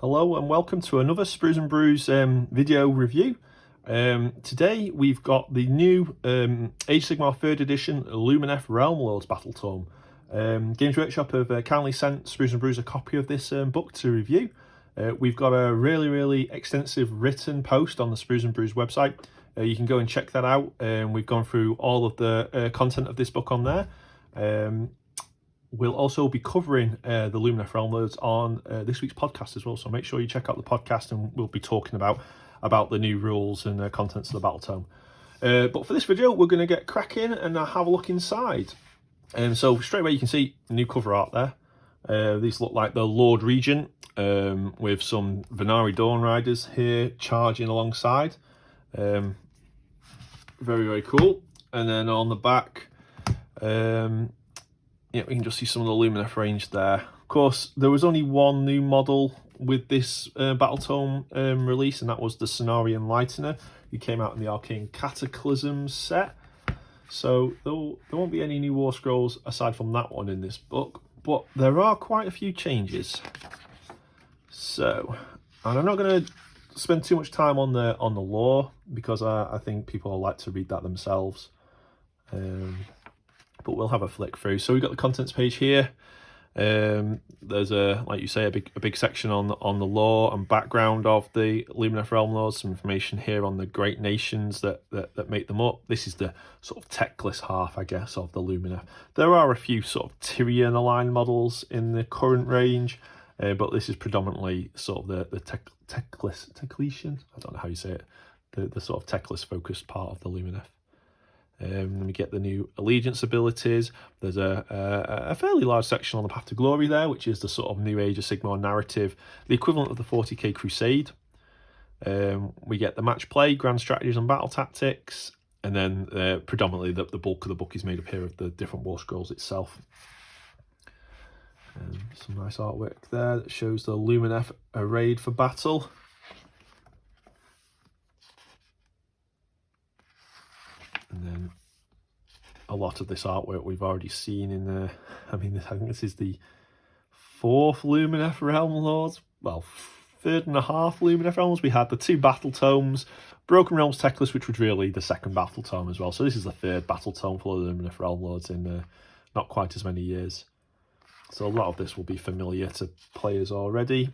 Hello and welcome to another Sprues and Brews video review. Today we've got the new Age of Sigmar 3rd edition Lumineth Realm-lords Battletome. Games Workshop have kindly sent Sprues and Brews a copy of this book to review. We've got a really extensive written post on the Sprues and Brews website. You can go and check that out. We've gone through all of the content of this book on there. We'll also be covering the Lumineth Realm-lords on this week's podcast as well, so make sure you check out the podcast and we'll be talking about the new rules and contents of the Battletome. But for this video, we're going to get cracking and have a look inside. So straight away you can see the new cover art there. These look like the Lord Regent with some Vanari Dawn Riders here charging alongside. Very cool. And then on the back, yeah, we can just see some of the Lumineth range there. Of course, there was only one new model with this Battletome release, and that was the Scenari Enlightener, who came out in the Arcane Cataclysm set. So there won't be any new War Scrolls aside from that one in this book, but there are quite a few changes. So, and I'm not going to spend too much time on the lore, because I think people like to read that themselves. But we'll have a flick through. So we've got the contents page here. There's like you say, a big section on the lore and background of the Lumineth Realm-lords. Some information here on the great nations that make them up. This is the sort of techless half, I guess, of the Lumineth. There are a few sort of Tyrion aligned models in the current range, but this is predominantly sort of the techletian. I don't know how you say it. The sort of techless focused part of the Lumineth. Then we get the new allegiance abilities. There's a fairly large section on the Path to Glory there, which is the sort of new Age of Sigmar narrative, the equivalent of the 40k Crusade. We get the match play, grand strategies and battle tactics, and then predominantly the bulk of the book is made up here of the different War Scrolls itself. Some nice artwork there that shows the Lumineth arrayed for battle. And then a lot of this artwork we've already seen in the, I think this is the 4th Lumineth Realm-lords, well, 3rd and a half Lumineth Realms. We had the 2 Battletomes, Broken Realms Techless, which was really the 2nd Battletome as well. So this is the 3rd Battletome for the Lumineth Realm-lords in not quite as many years. So a lot of this will be familiar to players already.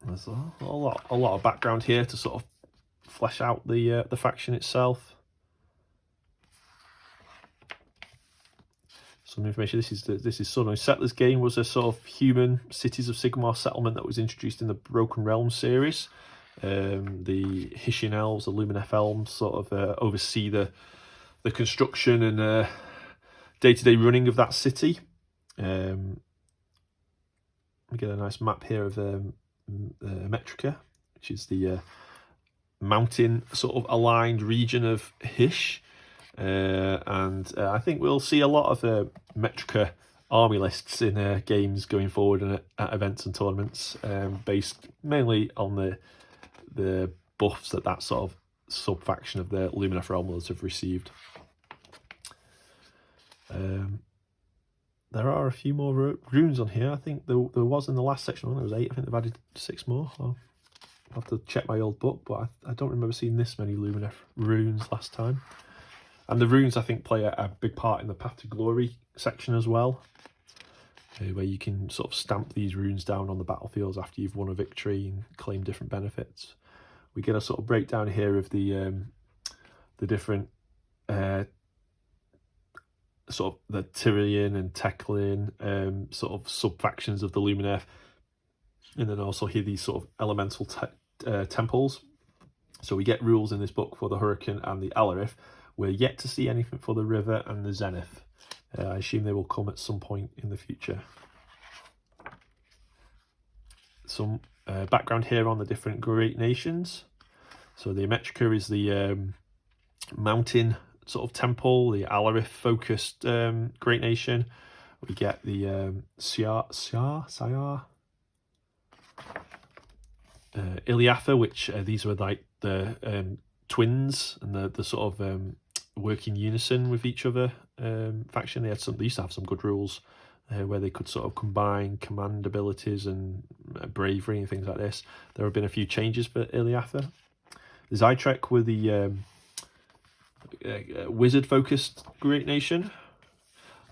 There's a lot of background here to sort of flesh out the faction itself. Some information. This is Southern Settlers game, was a sort of human Cities of Sigmar settlement that was introduced in the Broken Realms series. The Hishyan elves, the Lumineth elves, sort of oversee the construction and day-to-day running of that city. We get a nice map here of Metrica, which is the mountain sort of aligned region of Hish, and I think we'll see a lot of Metrica army lists in games going forward and at events and tournaments, based mainly on the buffs that sort of sub-faction of the Lumineth Realm-lords have received. There are a few more runes on here. I think there was in the last section. There was 8. I think they've added 6 more. I'll have to check my old book, but I don't remember seeing this many Lumineth runes last time. And the runes, I think, play a big part in the Path to Glory section as well, where you can sort of stamp these runes down on the battlefields after you've won a victory and claim different benefits. We get a sort of breakdown here of the different sort of the Tyrion and Teclin sort of sub-factions of the Lumineth, and then also here these sort of elemental temples. So we get rules in this book for the Hurricane and the Alarif. We're yet to see anything for the River and the Zenith. I assume they will come at some point in the future. Some background here on the different great nations. So the Metrica is the mountain sort of temple, the Alarif focused great nation. We get the Syar Iliatha, which these were like the twins and the sort of work in unison with each other faction. They used to have some good rules where they could sort of combine command abilities and bravery and things like this. There have been a few changes for Iliatha. The Zytrek were the wizard-focused great nation.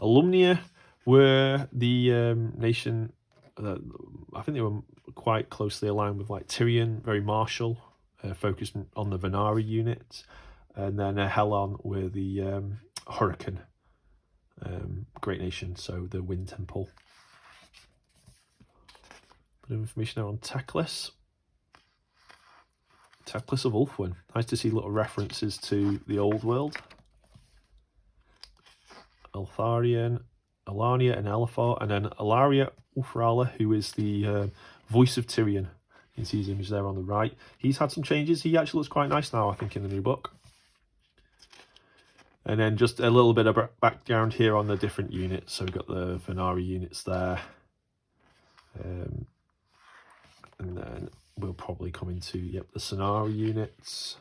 Alumnia were the nation. I think they were quite closely aligned with like Tyrion, very martial, focused on the Vanari unit, and then Helen were the Hurricane great nation, so the Wind Temple. Bit of information now on Teclis. Teclis of Ulthuan. Nice to see little references to the old world. Eltharion, Alania and Elafor, and then Alaria Othrala, who is the voice of Tyrion. You can see his image there on the right. He's had some changes. He actually looks quite nice now, I think, in the new book. And then just a little bit of background here on the different units. So we've got the Vanari units there. And then we'll probably come into, yep, the Scenari units.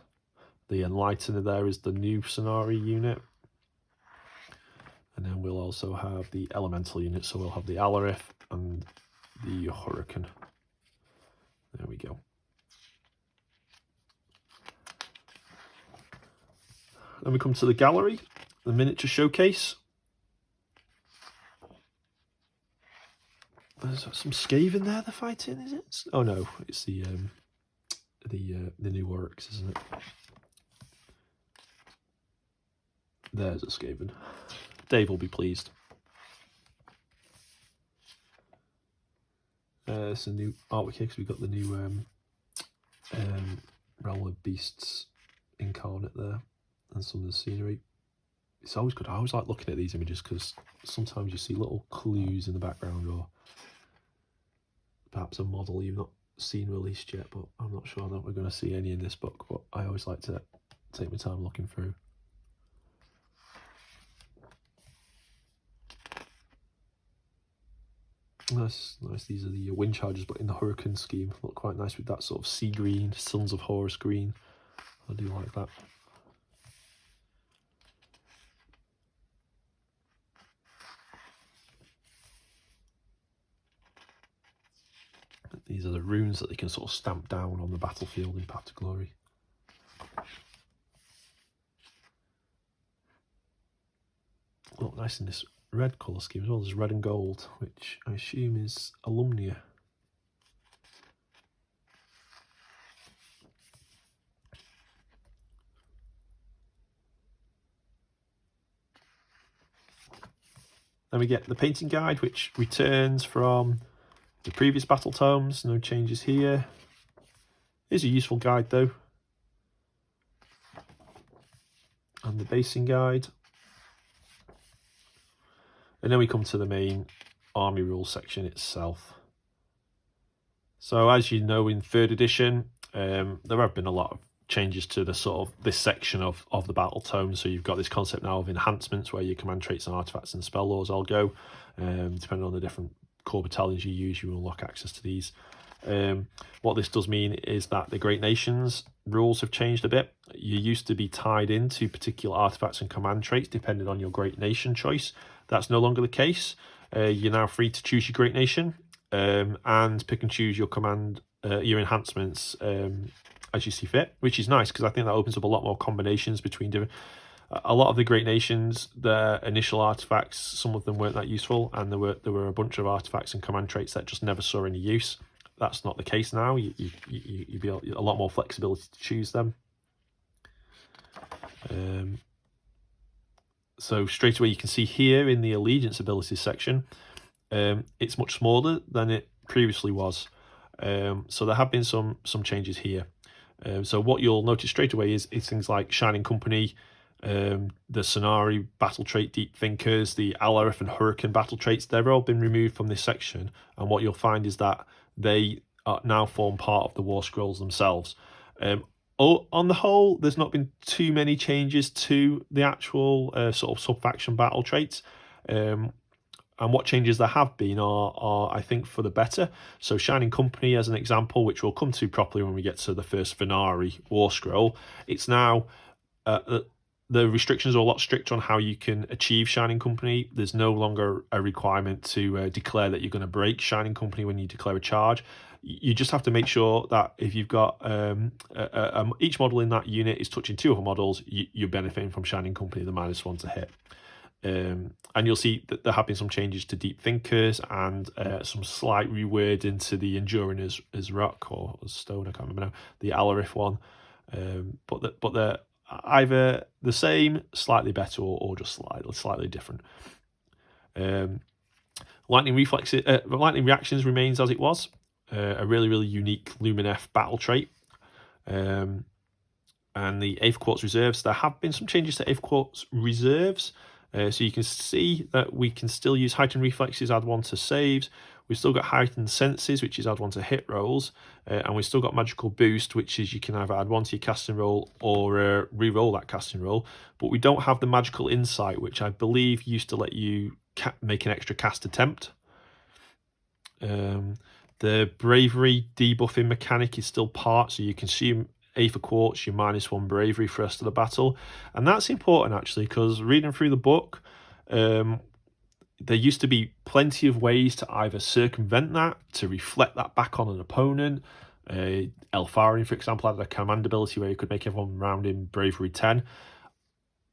The Enlightener there is the new Scenari unit. And then we'll also have the Elemental unit. So we'll have the Alarif and the Hurricane. There we go. Then we come to the gallery, the miniature showcase. There's some Skaven there they're fighting, is it? Oh no, it's the new orcs, isn't it? There's a Skaven. Dave will be pleased. It's a new artwork here because we've got the new Realm of Beasts incarnate there. And some of the scenery. It's always good. I always like looking at these images because sometimes you see little clues in the background, or perhaps a model you've not seen released yet, but I'm not sure that we're going to see any in this book, but I always like to take my time looking through. Nice. These are the wind chargers, but in the Hurricane scheme. Look quite nice with that sort of sea green, Sons of Horus green. I do like that. These are the runes that they can sort of stamp down on the battlefield in Path to Glory. Look nice in this red colour scheme as well. There's red and gold, which I assume is Alumnia. Then we get the painting guide, which returns from the previous Battletomes. No changes here. It's a useful guide though. And the basing guide. And then we come to the main army rules section itself. So as you know, in 3rd edition, there have been a lot of changes to the sort of this section of the Battletome. So you've got this concept now of enhancements, where your command traits and artifacts and spell laws all go. Depending on the different core battalions you use, you will unlock access to these. What this does mean is that the Great Nations rules have changed a bit. You used to be tied into particular artifacts and command traits depending on your Great Nation choice. That's no longer the case. You're now free to choose your Great Nation and pick and choose your command, your enhancements as you see fit, which is nice because I think that opens up a lot more combinations between different. A lot of the Great Nations, their initial artifacts, some of them weren't that useful, and there were a bunch of artifacts and command traits that just never saw any use. That's not the case now. You'd be a lot more flexibility to choose them. So straight away you can see here in the allegiance abilities section, it's much smaller than it previously was. So there have been some changes here. So what you'll notice straight away is things like Shining Company, the Scenari battle trait Deep Thinkers, the Alarif and Hurricane battle traits. They've all been removed from this section, and what you'll find is that they now form part of the War Scrolls themselves. On the whole, there's not been too many changes to the actual sort of sub-faction battle traits. And what changes there have been are, I think, for the better. So Shining Company, as an example, which we'll come to properly when we get to the first Vanari War Scroll, it's now the restrictions are a lot stricter on how you can achieve Shining Company. There's no longer a requirement to declare that you're going to break Shining Company when you declare a charge. You just have to make sure that if you've got each model in that unit is touching 2 other models, you're benefiting from Shining Company, the -1 to hit. And you'll see that there have been some changes to Deep Thinkers and some slight rewording to the Enduring as Rock or as Stone, I can't remember now, the Alarif one. But they're either the same, slightly better, or just slightly different. Lightning reactions remains as it was. A really unique Lumineth battle trait. And the 8th Quartz reserves, there have been some changes to 8th Quartz reserves. So you can see that we can still use heightened reflexes, add 1 to saves. We've still got heightened senses, which is add 1 to hit rolls. And we've still got magical boost, which is you can either add 1 to your casting roll or re-roll that casting roll. But we don't have the magical insight, which I believe used to let you make an extra cast attempt. The bravery debuffing mechanic is still part, so you consume 8th Quartz, your -1 bravery for the rest of the battle. And that's important actually, because reading through the book, there used to be plenty of ways to either circumvent that, to reflect that back on an opponent. Elfarian, for example, had a command ability where you could make everyone round in bravery 10.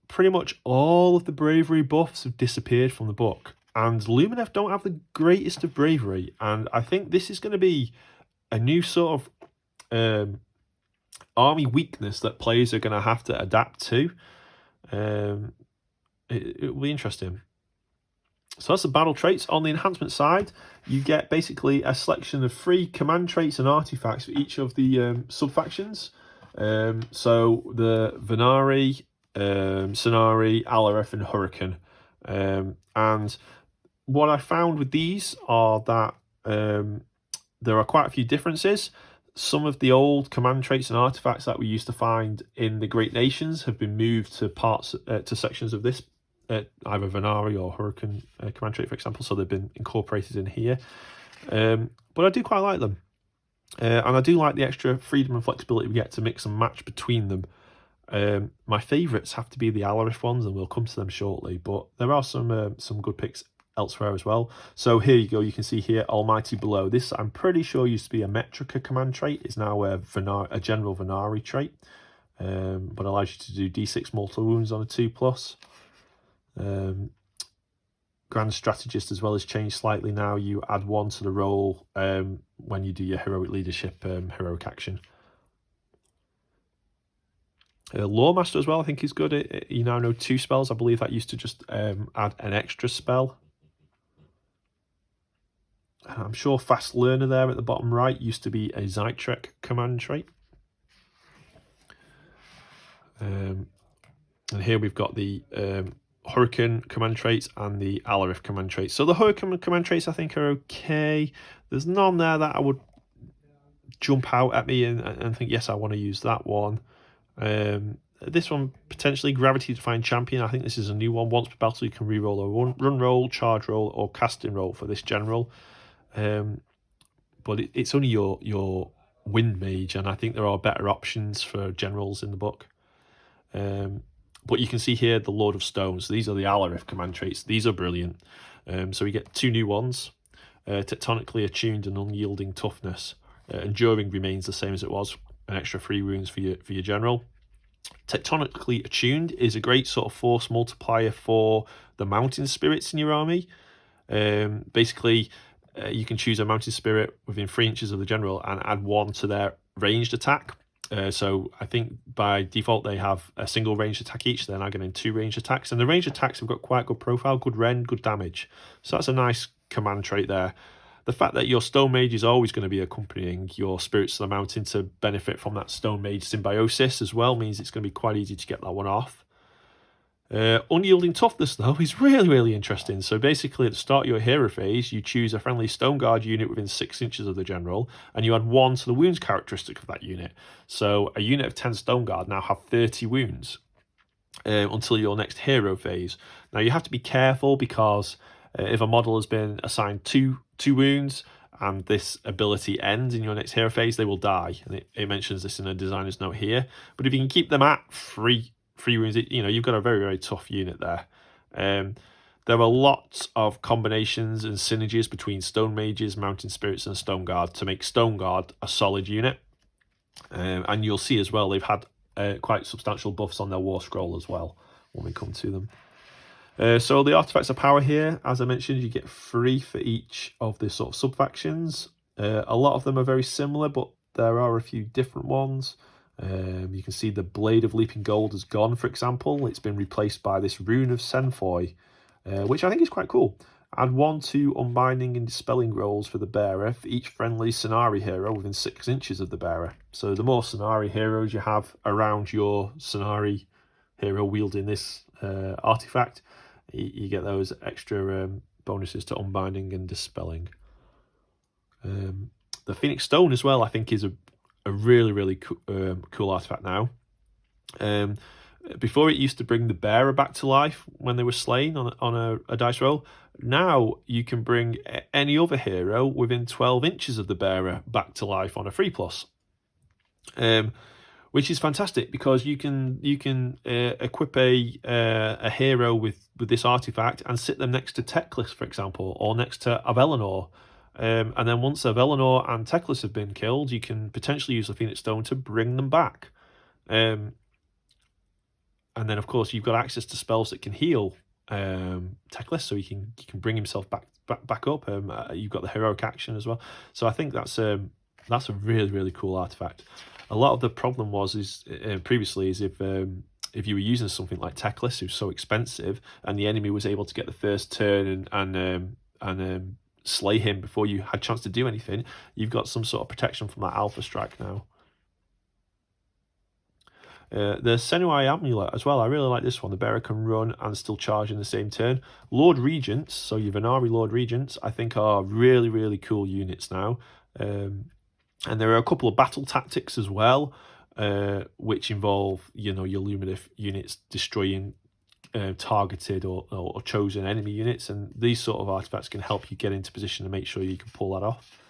Pretty much all of the bravery buffs have disappeared from the book. And Lumineth don't have the greatest of bravery. And I think this is going to be a new sort of army weakness that players are going to have to adapt to. It will be interesting. So that's the battle traits. On the enhancement side, you get basically a selection of 3 command traits and artifacts for each of the sub-factions. So the Vanari, Scenari, Alarif and Hurricane. And what I found with these are that there are quite a few differences. Some of the old command traits and artifacts that we used to find in the Great Nations have been moved to sections of this, either Vanari or Hurricane command trait, for example, so they've been incorporated in here. But I do quite like them. And I do like the extra freedom and flexibility we get to mix and match between them. My favourites have to be the Alarif ones, and we'll come to them shortly, but there are some good picks elsewhere as well. So here you go, you can see here Almighty Below. This I'm pretty sure used to be a Metrica command trait, is now a general Vanari trait, but allows you to do d6 mortal wounds on a 2+. Grand Strategist as well has changed slightly now. You add 1 to the roll when you do your heroic leadership heroic action. Lawmaster as well I think is good. You now know 2 spells. I believe that used to just add an extra spell. I'm sure Fast Learner there at the bottom right used to be a Zytrek command trait. And here we've got the Hurricane command traits and the Alarif command traits. So the Hurricane command traits I think are okay. There's none there that I would jump out at me and think, yes, I want to use that one. This one, potentially Gravity Defying Champion. I think this is a new one. Once per battle, you can reroll a run roll, charge roll, or casting roll for this general. But it's only your Wind Mage, and I think there are better options for generals in the book. But you can see here the Lord of Stones. These are the Alarif command traits. These are brilliant. So we get 2 new ones. Tectonically Attuned and Unyielding Toughness. Enduring remains the same as it was. An extra 3 wounds for your general. Tectonically Attuned is a great sort of force multiplier for the mountain spirits in your army. Basically, you can choose a mountain spirit within 3 inches of the general and add 1 to their ranged attack. So I think by default they have a single ranged attack each. They're now getting 2 ranged attacks, and the ranged attacks have got quite good profile, good rend, good damage. So that's a nice command trait there. The fact that your Stone Mage is always going to be accompanying your Spirits of the Mountain to benefit from that Stone Mage symbiosis as well means it's going to be quite easy to get that one off. Unyielding Toughness, though, is really interesting. So basically, at the start of your hero phase, you choose a friendly Stone Guard unit within 6 inches of the general, and you add 1 to the wounds characteristic of that unit. So a unit of 10 Stone Guard now have 30 wounds until your next hero phase. Now, you have to be careful because if a model has been assigned two wounds and this ability ends in your next hero phase, they will die. And it mentions this in a designer's note here. But if you can keep them at 3 3 wounds, you know, you've got a very, very tough unit there. There are lots of combinations and synergies between Stone Mages, Mountain Spirits, and Stone Guard to make Stone Guard a solid unit. And you'll see as well, they've had quite substantial buffs on their War Scroll as well when we come to them. So the artifacts of power here, as I mentioned, you get 3 for each of the sort of sub-factions. A lot of them are very similar, but there are a few different ones. You can see the Blade of Leaping Gold has gone, for example. It's been replaced by this Rune of Senfoy, which I think is quite cool. Add 1 to Unbinding and Dispelling rolls for the bearer for each friendly Scenari hero within 6 inches of the bearer. So the more Scenari heroes you have around your Scenari hero wielding this artifact, you get those extra bonuses to Unbinding and Dispelling. The Phoenix Stone as well, I think, is a really, really cool artifact now. Before it used to bring the bearer back to life when they were slain on a dice roll. Now you can bring any other hero within 12 inches of the bearer back to life on a 3+. Which is fantastic because you can equip a hero with this artifact and sit them next to Teclis, for example, or next to Avelinor. And then once Avelinor and Teclis have been killed, you can potentially use the Phoenix Stone to bring them back. And then, of course, you've got access to spells that can heal Teclis, so he can bring himself back up. You've got the heroic action as well. So I think that's a really, really cool artifact. A lot of the problem was previously is if you were using something like Teclis, who's so expensive, and the enemy was able to get the first turn and slay him before you had a chance to do anything, you've got some sort of protection from that Alpha Strike now. The Scenari Amulet as well, I really like this one. The bearer can run and still charge in the same turn. Lord Regents, so your Vanari Lord Regents, I think are really, really cool units now. And there are a couple of battle tactics as well, which involve, you know, your Lumineth units destroying targeted or chosen enemy units, and these sort of artifacts can help you get into position to make sure you can pull that off.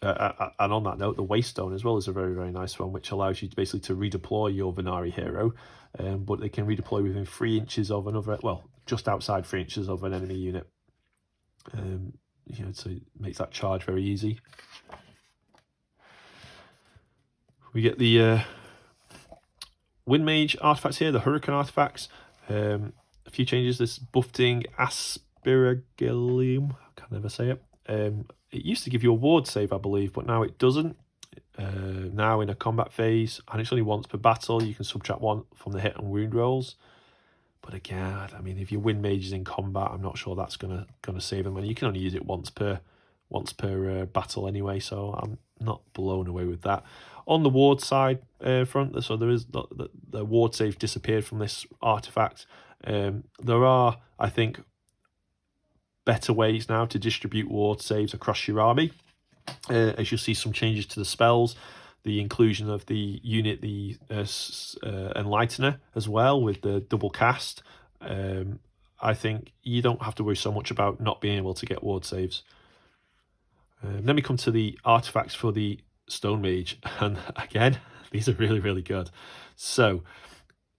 And on that note, the Waystone as well is a very, very nice one, which allows you to basically to redeploy your Vanari hero, but they can redeploy within 3 inches of another, well, just outside 3 inches of an enemy unit. You know, so it makes that charge very easy. We get the Wind Mage artifacts here, the Hurricane artifacts. A few changes. This Buffeting Aspergillium, I can never say it. It used to give you a ward save, I believe, but now it doesn't. Now in a combat phase, and it's only once per battle, you can subtract 1 from the hit and wound rolls. But again, I mean, if your Wind Mage is in combat, I'm not sure that's gonna save them, and you can only use it once per battle anyway. So I'm not blown away with that. On the ward side front, so there is the ward save disappeared from this artifact. There are, I think, better ways now to distribute ward saves across your army. As you'll see, some changes to the spells, the inclusion of the unit, the Enlightener as well with the double cast. I think you don't have to worry so much about not being able to get ward saves. Then we come to the artifacts for the Stone Mage, and again, these are really, really good. So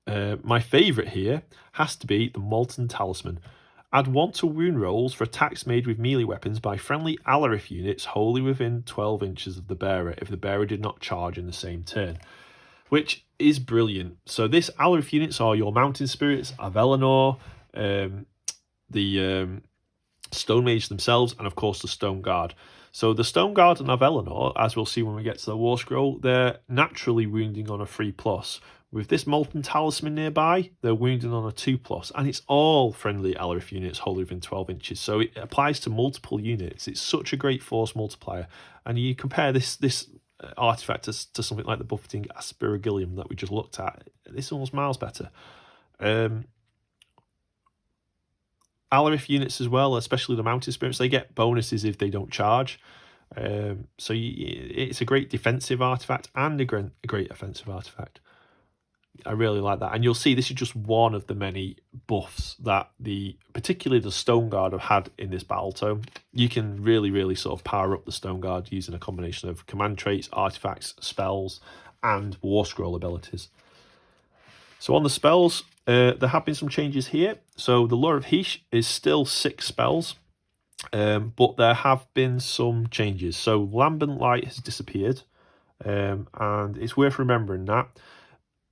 my favourite here has to be the Molten Talisman. Add 1 to wound rolls for attacks made with melee weapons by friendly Alarif units wholly within 12 inches of the bearer if the bearer did not charge in the same turn, which is brilliant. So this Alarif units are your Mountain Spirits, Avelinor, the Stone Mage themselves, and of course the Stone Guard. So the Stone Guard and Avelinor, as we'll see when we get to the War Scroll, they're naturally wounding on a 3+. With this Molten Talisman nearby, they're wounding on a 2+, and it's all friendly Alarif units wholly within 12 inches. So it applies to multiple units. It's such a great force multiplier. And you compare this artifact to something like the Buffeting Aspergillium that we just looked at. This is almost miles better. Alarif units as well, especially the Mountain Spirits, they get bonuses if they don't charge. So it's a great defensive artifact and a great offensive artifact. I really like that. And you'll see this is just one of the many buffs that particularly the Stone Guard have had in this Battletome. You can really, really sort of power up the Stone Guard using a combination of command traits, artifacts, spells, and War Scroll abilities. So on the spells, there have been some changes here. So the Lore of Heesh is still 6 spells, but there have been some changes. So Lambent Light has disappeared, and it's worth remembering that.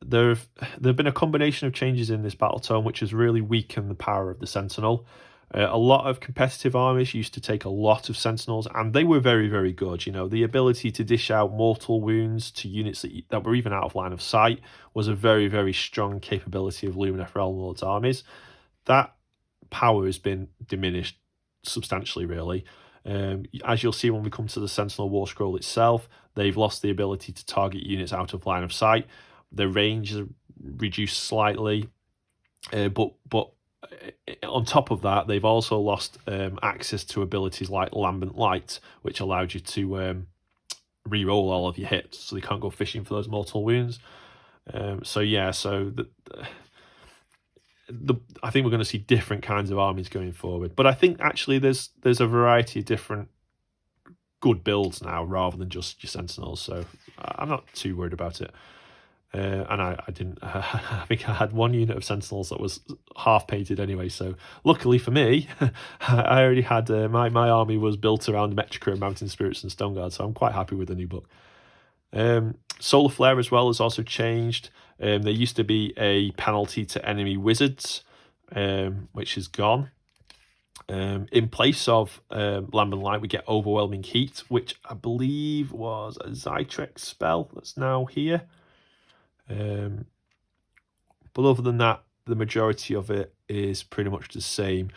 There have been a combination of changes in this Battletome which has really weakened the power of the Sentinel. A lot of competitive armies used to take a lot of Sentinels, and they were very, very good. You know, the ability to dish out mortal wounds to units that were even out of line of sight was a very, very strong capability of Lumineth Realm-lords armies. That power has been diminished substantially, really. As you'll see when we come to the Sentinel War Scroll itself, they've lost the ability to target units out of line of sight. Their range is reduced slightly, but on top of that, they've also lost access to abilities like Lambent Light, which allowed you to re-roll all of your hits, so they can't go fishing for those mortal wounds. So yeah, I think we're going to see different kinds of armies going forward. But I think actually there's a variety of different good builds now rather than just your Sentinels, so I'm not too worried about it. And I didn't. I think I had one unit of Sentinels that was half painted anyway. So luckily for me, I already had my army was built around Metrica, Mountain Spirits, and Stone Guard. So I'm quite happy with the new book. Solar Flare as well has also changed. There used to be a penalty to enemy wizards, which is gone. In place of Lambent Light, we get Overwhelming Heat, which I believe was a Zytrex spell that's now here. But other than that, the majority of it is pretty much the same.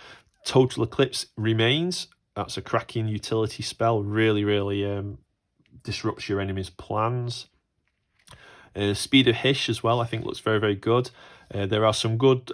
Total Eclipse remains. That's a cracking utility spell. Really, really disrupts your enemy's plans. Speed of Hish as well, I think looks very, very good. There are some good,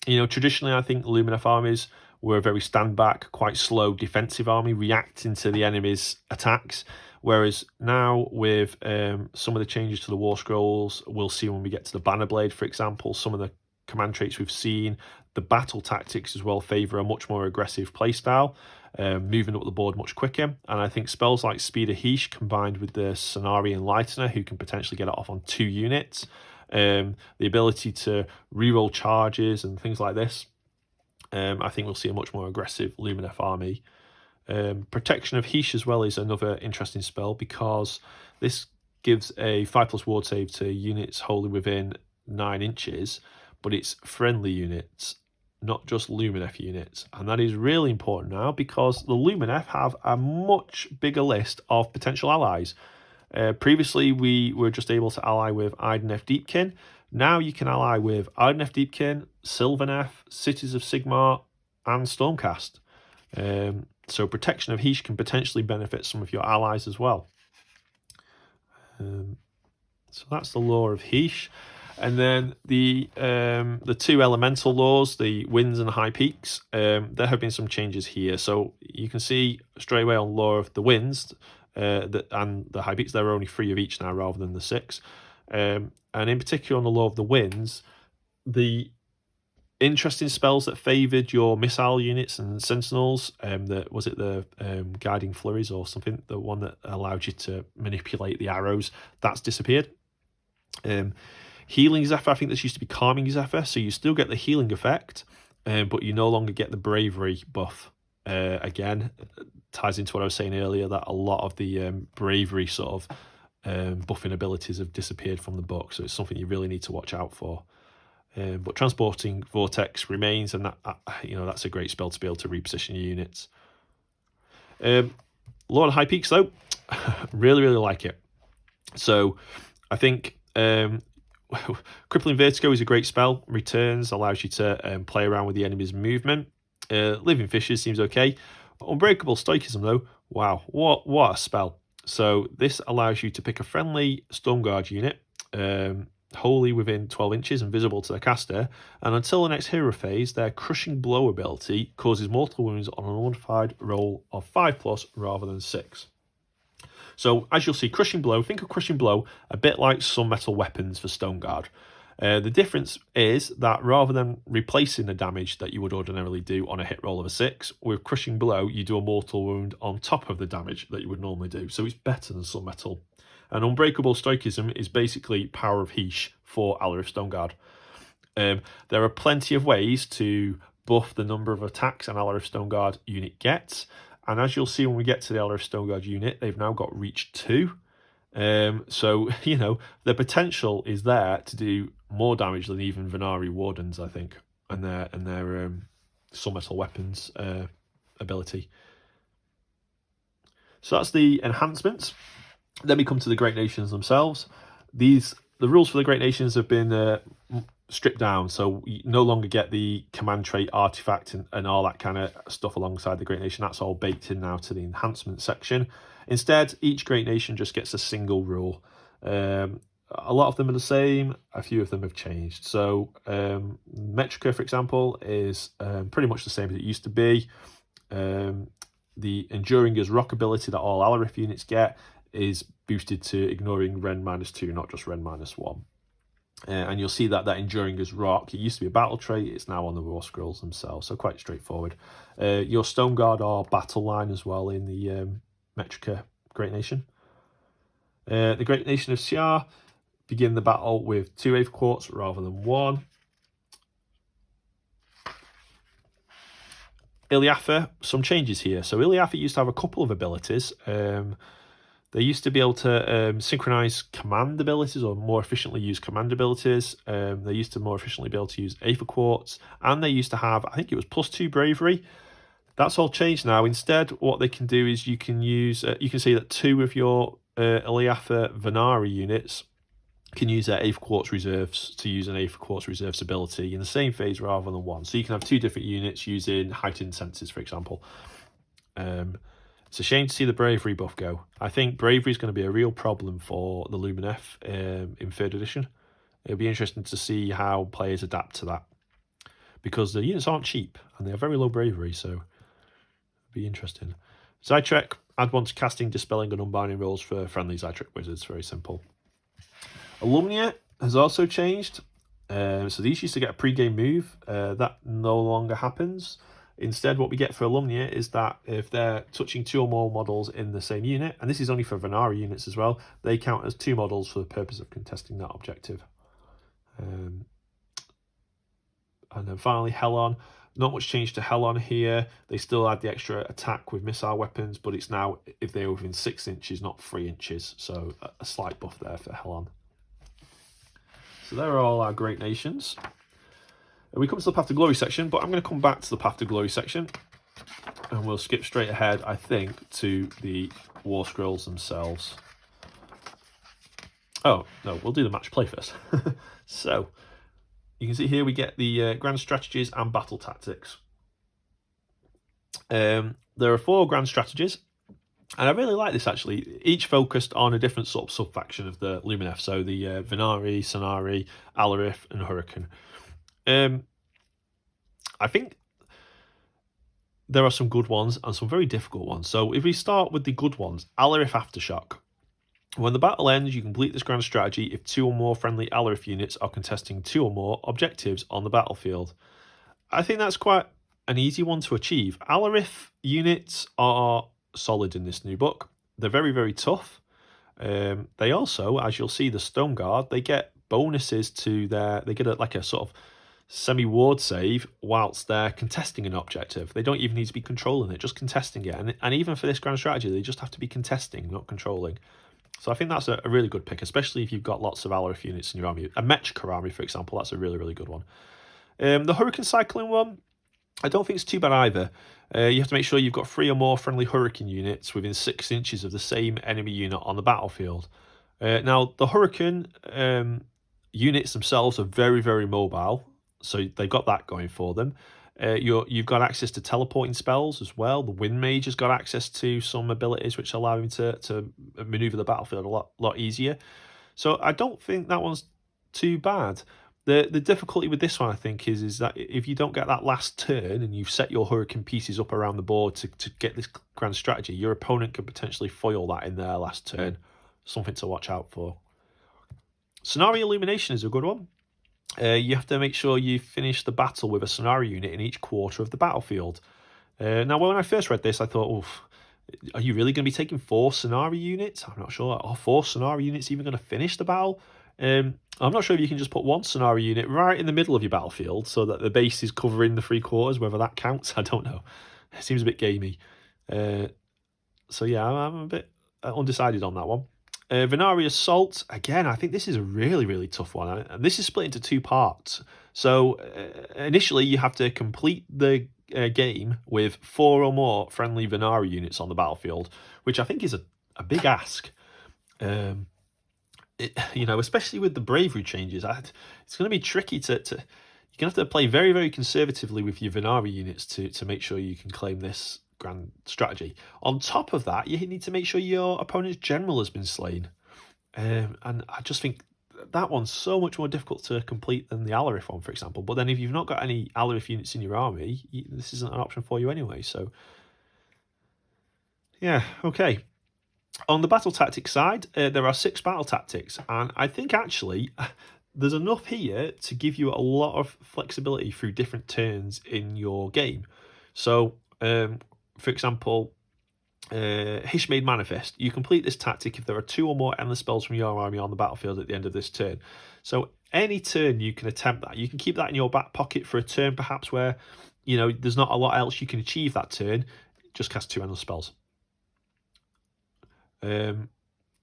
traditionally I think Lumineth armies were a very stand back, quite slow defensive army, reacting to the enemy's attacks. Whereas now with some of the changes to the War Scrolls, we'll see when we get to the Banner Blade, for example, some of the command traits we've seen, the battle tactics as well favour a much more aggressive playstyle, moving up the board much quicker. And I think spells like Speed of Heesh combined with the Scenari Enlightener, who can potentially get it off on 2 units, the ability to reroll charges and things like this, I think we'll see a much more aggressive Lumineth army. Protection of Heesh as well is another interesting spell because this gives a 5+ ward save to units wholly within 9 inches, but it's friendly units, not just Lumineth units. And that is really important now because the Lumineth have a much bigger list of potential allies. Previously, we were just able to ally with Idoneth Deepkin. Now you can ally with Idoneth Deepkin, Sylvaneth, Cities of Sigmar, and Stormcast. So Protection of Heesh can potentially benefit some of your allies as well. So that's the Lore of Heesh. And then the 2 elemental laws, the Winds and High Peaks, there have been some changes here. So you can see straight away on Lore of the Winds and the High Peaks, there are only 3 of each now rather than the 6. And in particular on the Lore of the Winds, the interesting spells that favoured your missile units and Sentinels, was it the Guiding Flurries or something, the one that allowed you to manipulate the arrows, that's disappeared. Healing Zephyr, I think this used to be Calming Zephyr, so you still get the healing effect, but you no longer get the Bravery buff. Again, ties into what I was saying earlier, that a lot of the Bravery sort of buffing abilities have disappeared from the book, so it's something you really need to watch out for. But Transporting Vortex remains, and that's a great spell to be able to reposition your units. Lore of High Peaks, though, really, really like it. So I think Crippling Vertigo is a great spell. Returns, allows you to play around with the enemy's movement. Living Fishes seems okay. Unbreakable Stoicism, though, wow, what a spell. So this allows you to pick a friendly Stormguard unit, wholly within 12 inches and visible to the caster, and until the next hero phase, their Crushing Blow ability causes mortal wounds on an unmodified roll of 5+ rather than 6. So as you'll see, Crushing Blow, think of Crushing Blow a bit like some metal weapons for Stone Guard. The difference is that rather than replacing the damage that you would ordinarily do on a hit roll of a 6, with Crushing Blow, you do a mortal wound on top of the damage that you would normally do. So it's better than Sun Metal. And Unbreakable Stoicism is basically Power of Heesh for Alarif Stoneguard. There are plenty of ways to buff the number of attacks an Alarif Stoneguard unit gets. And as you'll see when we get to the Alarif Stoneguard unit, they've now got Reach 2. So, you know, the potential is there to do more damage than even Vanari Wardens, I think, and their Sun Metal weapons ability. So that's the enhancements. Then we come to the Great Nations themselves. The rules for the Great Nations have been stripped down, so you no longer get the command trait artifact and all that kind of stuff alongside the Great Nation. That's all baked in now to the enhancement section. Instead, each Great Nation just gets a single rule. A lot of them are the same, a few of them have changed. So Metrica, for example, is pretty much the same as it used to be. The Enduring as Rock ability that all Alarif units get is boosted to ignoring Ren -2, not just Ren -1. And you'll see that Enduring as Rock, it used to be a battle trait, it's now on the War Scrolls themselves, so quite straightforward. Your Stoneguard are battle line as well in the Metrica Great Nation. The Great Nation of Siar begin the battle with 2 Aether Quartz rather than 1. Iliatha, some changes here. So Iliatha used to have a couple of abilities. They used to be able to synchronize command abilities or more efficiently use command abilities. They used to more efficiently be able to use Aether Quartz. And they used to have, I think it was +2 Bravery. That's all changed now. Instead, what they can do is you can use, you can see that 2 of your Iliatha Vanari units can use their Aether Quartz reserves to use an Aether Quartz reserves ability in the same phase rather than 1. So you can have 2 different units using heightened senses, for example. It's a shame to see the Bravery buff go. I think Bravery is going to be a real problem for the Lumineth in 3rd edition. It'll be interesting to see how players adapt to that, because the units aren't cheap and they have very low Bravery, so it'll be interesting. Zytrek, add 1 to casting, dispelling and unbinding rolls for friendly Zytrek wizards. Very simple. Illumnia has also changed. So these used to get a pre-game move. That no longer happens. Instead, what we get for Illumnia is that if they're touching 2 or more models in the same unit, and this is only for Vanari units as well, they count as 2 models for the purpose of contesting that objective. And then finally, Helen. Not much change to Helen here. They still add the extra attack with missile weapons, but it's now if they're within 6 inches, not 3 inches. So a slight buff there for Helen. So there are all our Great Nations. We come to the Path to Glory section, but I'm going to come back to the Path to Glory section. And we'll skip straight ahead, I think, to the War Scrolls themselves. Oh, no, we'll do the match play first. So, you can see here we get the Grand Strategies and Battle Tactics. There are 4 Grand Strategies. And I really like this, actually. Each focused on a different sort of sub-faction of the Lumineth. So the Vanari, Scenari, Alarif, and Hurricane. I think there are some good ones and some very difficult ones. So if we start with the good ones, Alarif Aftershock. When the battle ends, you complete this grand strategy if 2 or more friendly Alarif units are contesting 2 or more objectives on the battlefield. I think that's quite an easy one to achieve. Alarif units are solid in this new book. They're very, very tough. They also, as you'll see, the Stoneguard, they get bonuses to their, they get like a sort of semi-ward save whilst they're contesting an objective. They don't even need to be controlling it, just contesting it. And even for this grand strategy, they just have to be contesting, not controlling. So I think that's a really good pick, especially if you've got lots of Alarif units in your army. A Metrica army, for example, that's a really, really good one. The Hurricane Cycling one, I don't think it's too bad either. You have to make sure you've got 3 or more friendly Hurricane units within 6 inches of the same enemy unit on the battlefield. Now, the Hurricane units themselves are very, very mobile, so they've got that going for them. You've got access to teleporting spells as well. The Wind Mage has got access to some abilities which allow him to maneuver the battlefield a lot easier. So I don't think that one's too bad. The difficulty with this one, I think, is that if you don't get that last turn and you've set your Hurricane pieces up around the board to get this grand strategy, your opponent could potentially foil that in their last turn. Something to watch out for. Scenari Illumination is a good one. you have to make sure you finish the battle with a Scenari unit in each quarter of the battlefield. Now, when I first read this, I thought, oof, are you really going to be taking 4 Scenari units? I'm not sure. Are 4 Scenari units even going to finish the battle? I'm not sure if you can just put 1 Scenari unit right in the middle of your battlefield so that the base is covering the 3 quarters, whether that counts. I don't know. It seems a bit gamey. So yeah, I'm a bit undecided on that one. Vanari Assault, again, I think this is a really, really tough one. And this is split into 2 parts. So initially you have to complete the game with 4 or more friendly Vanari units on the battlefield, which I think is a big ask. You know, especially with the bravery changes, it's going to be tricky to you're going to have to play very, very conservatively with your Vanari units to make sure you can claim this grand strategy. On top of that, you need to make sure your opponent's general has been slain. And I just think that one's so much more difficult to complete than the Alarif one, for example. But then if you've not got any Alarif units in your army, this isn't an option for you anyway. So, yeah, okay. On the battle tactics side, there are 6 battle tactics. And I think actually there's enough here to give you a lot of flexibility through different turns in your game. So, for example, Hishmade Manifest. You complete this tactic if there are 2 or more endless spells from your army on the battlefield at the end of this turn. So any turn you can attempt that. You can keep that in your back pocket for a turn perhaps where, you know, there's not a lot else you can achieve that turn. Just cast 2 endless spells.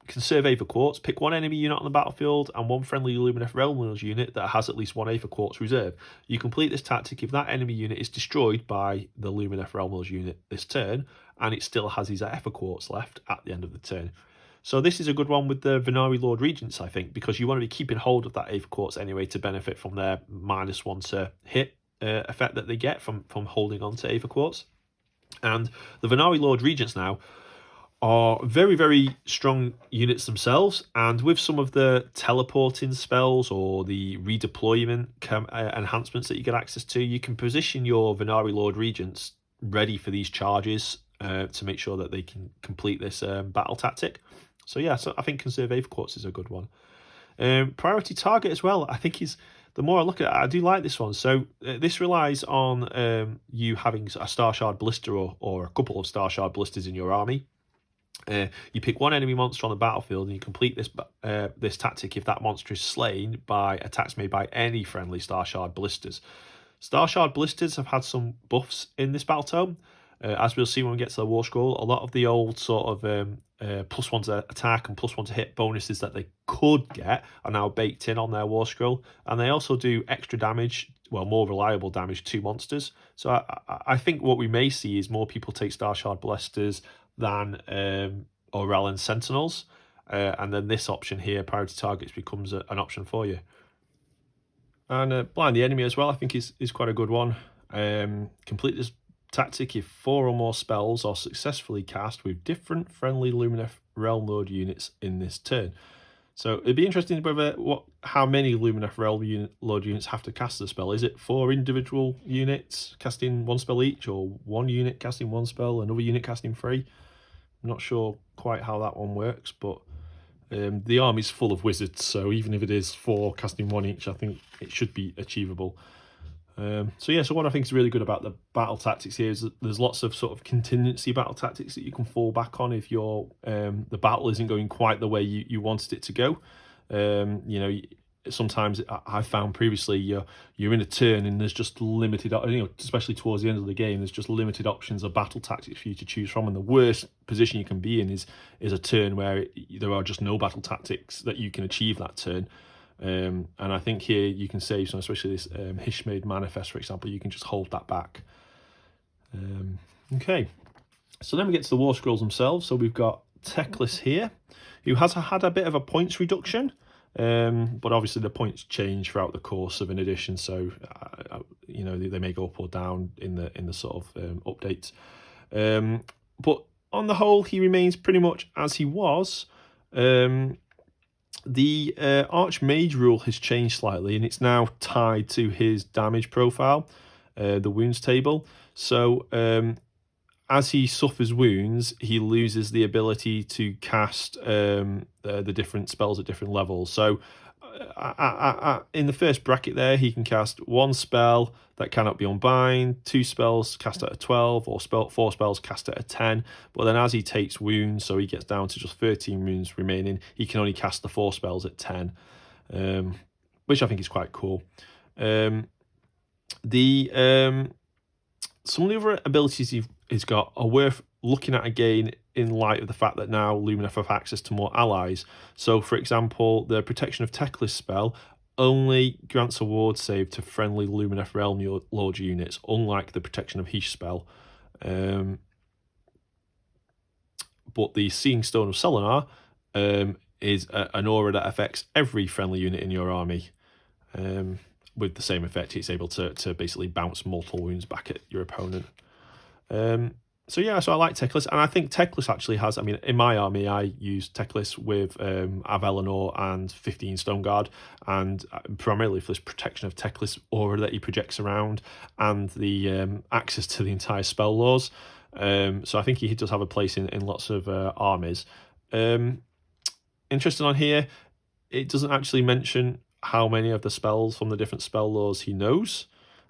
Conserve Aether Quartz. Pick 1 enemy unit on the battlefield and 1 friendly Lumineth Realm-lords unit that has at least 1 Aether Quartz reserve. You complete this tactic if that enemy unit is destroyed by the Lumineth Realm-lords unit this turn, and it still has his Aether Quartz left at the end of the turn. So this is a good one with the Vanari Lord Regents, I think, because you want to be keeping hold of that Aether Quartz anyway to benefit from their -1 to hit effect that they get from holding on to Aether Quartz. And the Vanari Lord Regents now are very, very strong units themselves, and with some of the teleporting spells or the redeployment enhancements that you get access to, you can position your Vanari Lord Regents ready for these charges to make sure that they can complete this battle tactic. So yeah, so I think Conserve Aether Quartz is a good one. Priority Target as well, I think is, the more I look at it, I do like this one. So this relies on you having a Star Shard Blister or a couple of Star Shard Blisters in your army. You pick 1 enemy monster on the battlefield and you complete this tactic if that monster is slain by attacks made by any friendly Star Shard Blisters. Star Shard Blisters have had some buffs in this Battletome. As we'll see when we get to the War Scroll, a lot of the old sort of +1 to attack and +1 to hit bonuses that they could get are now baked in on their War Scroll. And they also do extra damage, well, more reliable damage to monsters. So I think what we may see is more people take Star Shard Blisters than Aureland Sentinels, and then this option here, Priority Targets, becomes an option for you. And Blind the Enemy as well, I think is quite a good one. Complete this tactic if 4 or more spells are successfully cast with different friendly Lumineth Realm-lord units in this turn. So it'd be interesting whether how many Lumineth Realm-lord units have to cast the spell. Is it 4 individual units casting 1 spell each, or 1 unit casting 1 spell, another unit casting 3? I'm not sure quite how that one works, but the army's full of wizards, so even if it is 4 casting 1 each, I think it should be achievable. So yeah, so what I think is really good about the battle tactics here is that there's lots of sort of contingency battle tactics that you can fall back on if your the battle isn't going quite the way you wanted it to go. You know, sometimes I've found previously you're in a turn and there's just limited, you know, especially towards the end of the game, there's just limited options of battle tactics for you to choose from, and the worst position you can be in is a turn where there are just no battle tactics that you can achieve that turn. And I think here you can save some, especially this Hishmade Manifest, for example. You can just hold that back. Okay, so then we get to the War Scrolls themselves. So we've got Teclis here, who has had a bit of a points reduction, but obviously the points change throughout the course of an edition, so you know, they may go up or down in the sort of updates. But on the whole, he remains pretty much as he was. The Archmage rule has changed slightly, and it's now tied to his damage profile, the wounds table. So as he suffers wounds, he loses the ability to cast the different spells at different levels. So in the first bracket there, he can cast 1 spell that cannot be unbind, 2 spells cast at a 12, or 4 spells cast at a 10. But then as he takes wounds, so he gets down to just 13 wounds remaining, he can only cast the 4 spells at 10, which I think is quite cool. Some of the other abilities he's got are worth looking at again in light of the fact that now Lumineth have access to more allies. So, for example, the Protection of Techless spell only grants a ward save to friendly Lumineth Realm-lords units, unlike the Protection of Hysh spell. But the Seeing Stone of Selenar is an aura that affects every friendly unit in your army. With the same effect, it's able to basically bounce multiple wounds back at your opponent. So yeah, so I like Techless, and I think Techless actually has, I mean, in my army, I use Techless with Avelenor and 15 Stone Guard, and primarily for this Protection of Techless aura that he projects around, and the access to the entire spell laws. So I think he does have a place in lots of armies. Interesting on here, it doesn't actually mention how many of the spells from the different spell laws he knows,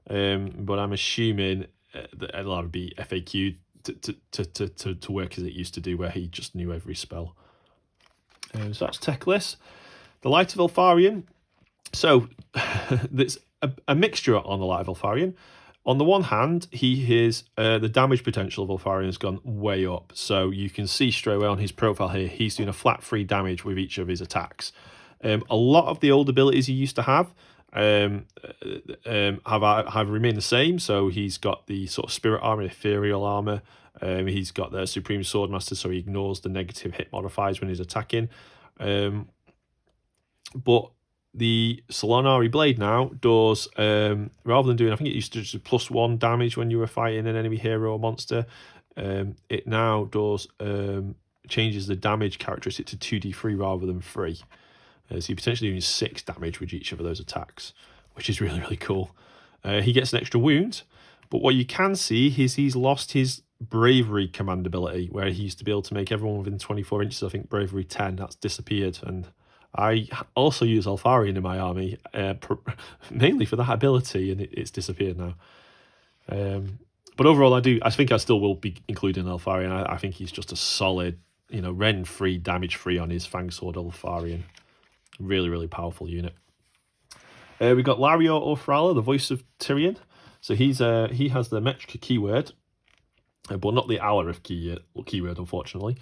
but I'm assuming that it'll be FAQ to work as it used to do, where he just knew every spell. So that's Techless. The Light of Eltharion. So there's a mixture on the Light of Eltharion. On the one hand, the damage potential of Eltharion has gone way up. So you can see straight away on his profile here, he's doing a flat 3 damage with each of his attacks. A lot of the old abilities he used to have have remained the same. So he's got the sort of Spirit Armor, Ethereal Armor. He's got the Supreme Swordmaster, so he ignores the negative hit modifiers when he's attacking. But the Scenari Blade now does, rather than doing, I think it used to do +1 damage when you were fighting an enemy hero or monster, it now does changes the damage characteristic to 2d3 rather than 3. So you're potentially doing 6 damage with each of those attacks, which is really, really cool. He gets an extra wound, but what you can see is he's lost his Bravery command ability, where he used to be able to make everyone within 24 inches, I think Bravery 10, that's disappeared. And I also use Eltharion in my army, mainly for that ability, and it's disappeared now. But overall, I think I still will be including Eltharion. I think he's just a solid, Ren-free, damage-free on his Fang Sword Eltharion. Really, really powerful unit. We got Lario Othrala, the voice of Tyrion. So he has the Metrica keyword, but not the Alarif keyword, unfortunately.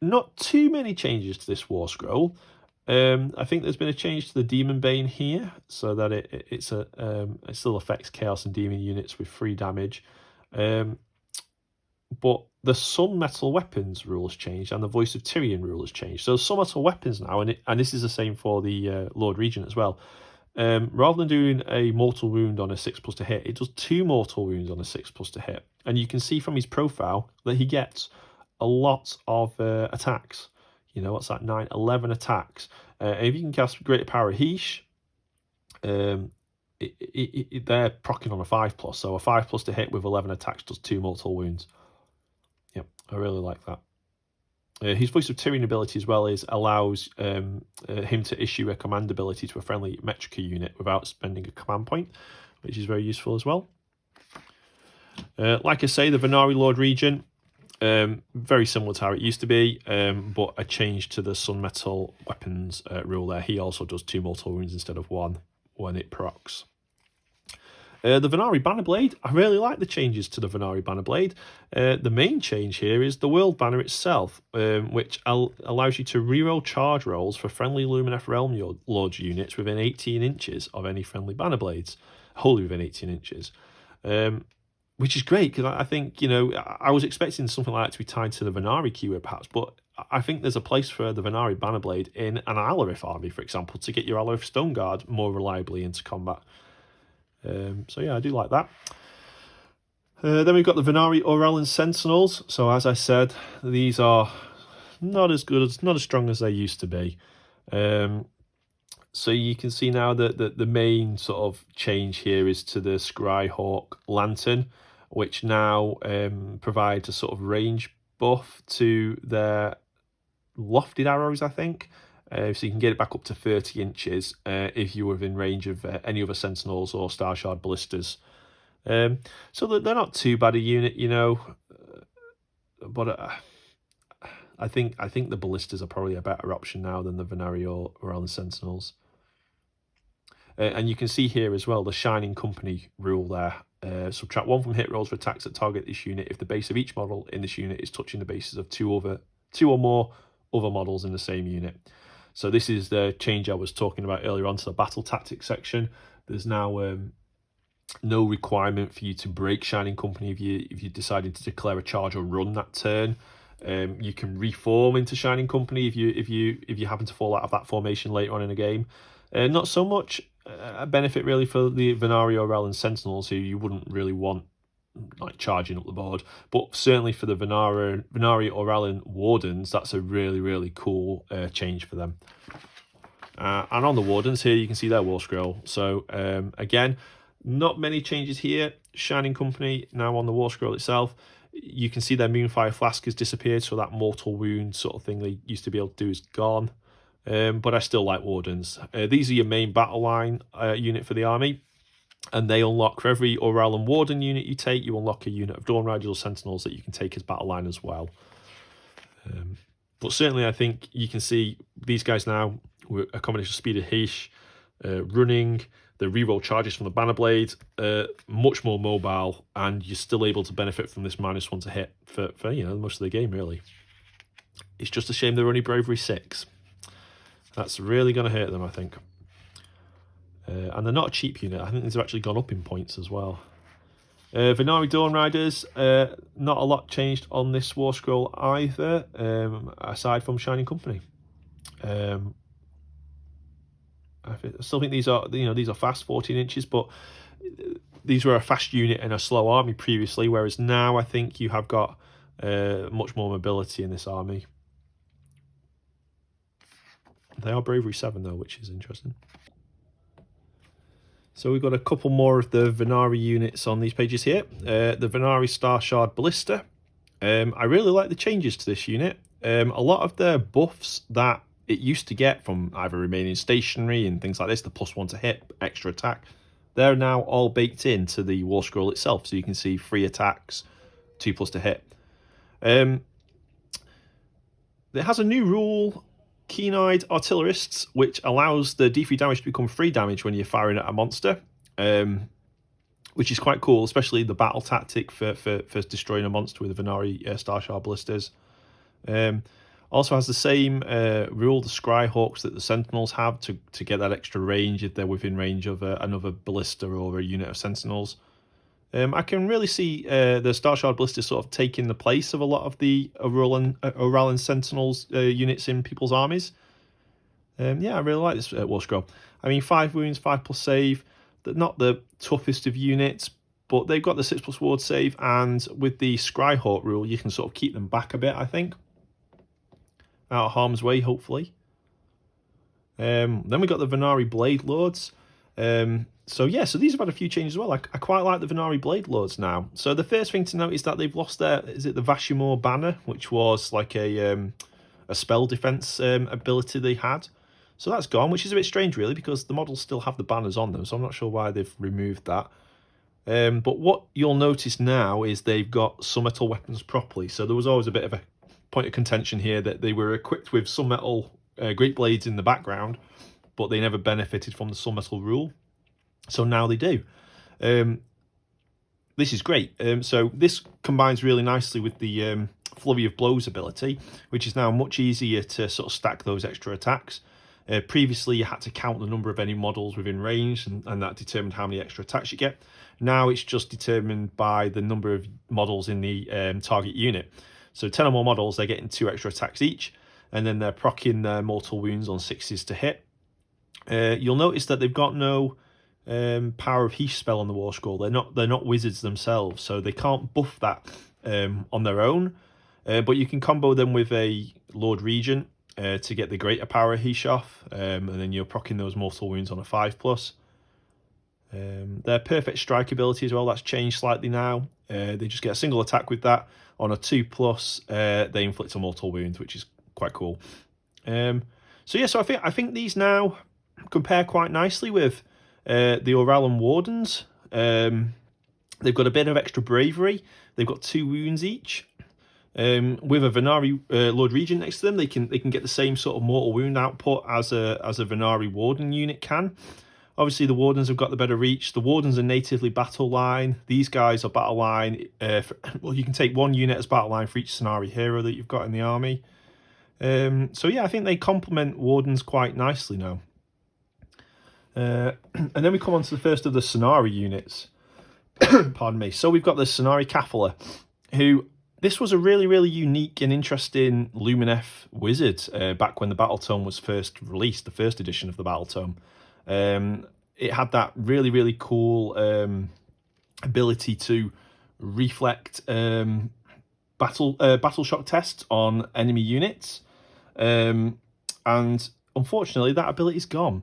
Not too many changes to this War Scroll. I think there's been a change to the Demon Bane here, so that it still affects Chaos and Demon units with 3 damage. But the Sun Metal Weapons rule has changed, and the Voice of Tyrion rule has changed. So Sun Metal Weapons now, and this is the same for the Lord Regent as well. Rather than doing a mortal wound on a 6+ to hit, it does 2 mortal wounds on a 6+ to hit. And you can see from his profile that he gets a lot of attacks. What's that? 9, 11 attacks. And if you can cast Greater Power of Hysh, they're proccing on a 5+. So a 5+ to hit with 11 attacks does 2 mortal wounds. Yep, I really like that. His Voice of Tyrion ability as well allows him to issue a command ability to a friendly Metrica unit without spending a command point, which is very useful as well. Like I say, the Vanari Lord Regent, very similar to how it used to be, but a change to the Sun Metal Weapons rule there. He also does 2 mortal wounds instead of 1 when it procs. The Vanari Bannerblade, I really like the changes to the Vanari Bannerblade. The main change here is the World Banner itself, which allows you to reroll charge rolls for friendly Lumineth Realm-lords units within 18 inches of any friendly Bannerblades, wholly within 18 inches. Which is great, because I think, I was expecting something like that to be tied to the Vanari keyword perhaps, but I think there's a place for the Vanari Bannerblade in an Alarif army, for example, to get your Alarif Stone Guard more reliably into combat. So yeah, I do like that. Then we've got the Vanari Aureland Sentinels. So as I said, these are not as strong as they used to be. So you can see now that the main sort of change here is to the Skyhawk Lantern, which now provides a sort of range buff to their lofted arrows, I think. so you can get it back up to 30 inches if you're within range of any other Sentinels or Star Shard Blisters. So they're not too bad a unit, you know, but I think the Blisters are probably a better option now than the Vanari or Aureland Sentinels. And you can see here as well the Shining Company rule there. Subtract 1 from hit rolls for attacks that target this unit if the base of each model in this unit is touching the bases of two or more other models in the same unit. So this is the change I was talking about earlier on to the battle tactics section. There's now no requirement for you to break Shining Company if you decided to declare a charge or run that turn. You can reform into Shining Company if you happen to fall out of that formation later on in a game. Not so much a benefit really for the Vanari or Aureland Sentinels, who you wouldn't really want like charging up the board, but certainly for the Vanari or Aureland Wardens, that's a really cool change for them. And on the Wardens here, you can see their War Scroll. So again, not many changes here. Shining Company now on the War Scroll itself. You can see their Moonfire Flask has disappeared, so that mortal wound sort of thing they used to be able to do is gone. But I still like Wardens. These are your main battle line unit for the army, and they unlock for every Aureland Warden unit you take, you unlock a unit of Dawn Riders or Sentinels that you can take as battle line as well. But certainly I think you can see these guys now with a combination of speed of Heish, running, the reroll charges from the Banner Blade, much more mobile, and you're still able to benefit from this -1 to hit for you know most of the game really. It's just a shame they're only Bravery 6. That's really going to hurt them, I think. And they're not a cheap unit. I think these have actually gone up in points as well. Vanari Dawn Riders, not a lot changed on this War Scroll either, aside from Shining Company. I still think these are fast 14 inches, but these were a fast unit and a slow army previously, whereas now I think you have got much more mobility in this army. They are Bravery 7 though, which is interesting. So we've got a couple more of the Vanari units on these pages here. The Vanari Star Shard Blister. I really like the changes to this unit. A lot of the buffs that it used to get from either remaining stationary and things like this, the +1 to hit, extra attack, they're now all baked into the War Scroll itself. So you can see 3 attacks, 2+ to hit. It has a new rule, Keen-Eyed Artillerists, which allows the D3 damage to become 3 damage when you're firing at a monster, which is quite cool, especially the battle tactic for destroying a monster with the Vanari Star Shard Blisters. Also has the same rule, the Skyhawks, that the Sentinels have to get that extra range if they're within range of another Blister or a unit of Sentinels. I can really see the Star Shard Blister sort of taking the place of a lot of the Aureland Sentinels units in people's armies. Yeah, I really like this War Scroll. I mean, 5 wounds, 5+ save. They're not the toughest of units, but they've got the 6+ ward save, and with the Skyhawk rule, you can sort of keep them back a bit, I think. Out of harm's way, hopefully. Then we got the Vanari Blade Lords. So these have had a few changes as well. I quite like the Vanari Blade Lords now. So the first thing to note is that they've lost their, is it the Vashimor banner, which was like a spell defense ability they had. So that's gone, which is a bit strange really, because the models still have the banners on them, so I'm not sure why they've removed that. But what you'll notice now is they've got some metal weapons properly. So there was always a bit of a point of contention here that they were equipped with some metal great blades in the background, but they never benefited from the Sun Metal rule. So now they do. This is great. So this combines really nicely with the Flurry of Blows ability, which is now much easier to sort of stack those extra attacks. Previously, you had to count the number of any models within range, and that determined how many extra attacks you get. Now it's just determined by the number of models in the target unit. So 10 or more models, they're getting 2 extra attacks each, and then they're proccing their mortal wounds on 6s to hit. You'll notice that they've got no Power of Heish spell on the War Scroll. They're not wizards themselves, so they can't buff that on their own. But you can combo them with a Lord Regent to get the greater Power of Heish off, and then you're proccing those mortal wounds on a 5+. Their Perfect Strike ability as well, that's changed slightly now. They just get a single attack with that. On a 2+, they inflict a mortal wound, which is quite cool. So yeah, so I think these now compare quite nicely with the Aureland Wardens. They've got a bit of extra bravery. They've got 2 wounds each. With a Vanari Lord Regent next to them, they can get the same sort of mortal wound output as a Vanari Warden unit can. Obviously, the Wardens have got the better reach. The Wardens are natively battle line. These guys are battle line. Well, you can take 1 unit as battle line for each Scenari hero that you've got in the army. So yeah, I think they complement Wardens quite nicely now. And then we come on to the first of the Scenari units. Pardon me. So we've got the Scenari Kaffler, who... This was a really, really unique and interesting Lumineth wizard back when the Battletome was first released, the first edition of the Battletome. It had that really, really cool ability to reflect battle shock tests on enemy units. And unfortunately, that ability's gone.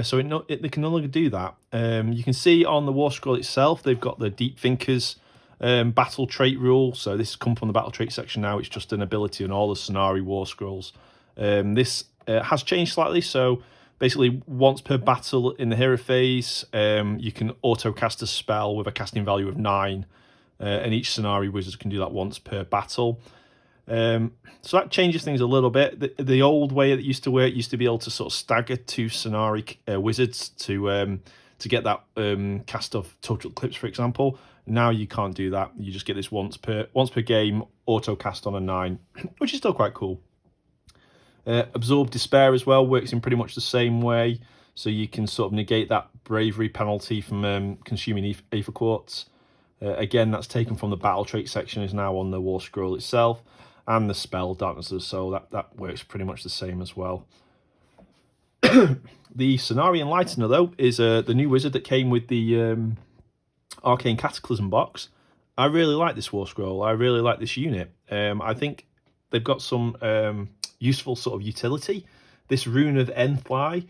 So they can no longer do that. You can see on the War Scroll itself, they've got the Deep Thinkers battle trait rule. So this has come from the battle trait section now. It's just an ability on all the Scenari War Scrolls. This has changed slightly. So basically, once per battle in the hero phase, you can auto cast a spell with a casting value of 9, and each Scenari wizard can do that once per battle. So that changes things a little bit. The old way it used to work used to be able to sort of stagger 2 Scenari wizards to get that cast of Total Eclipse, for example. Now you can't do that. You just get this once per game auto cast on a 9, which is still quite cool. Absorb Despair as well works in pretty much the same way, so you can sort of negate that bravery penalty from consuming Aether Quartz. Again, that's taken from the battle trait section, is now on the War Scroll itself, and the spell Darkness, so that works pretty much the same as well. The Scenari Enlightener, though, is the new wizard that came with the Arcane Cataclysm box. I really like this War Scroll. I really like this unit. I think they've got some useful sort of utility. This Rune of Enfly,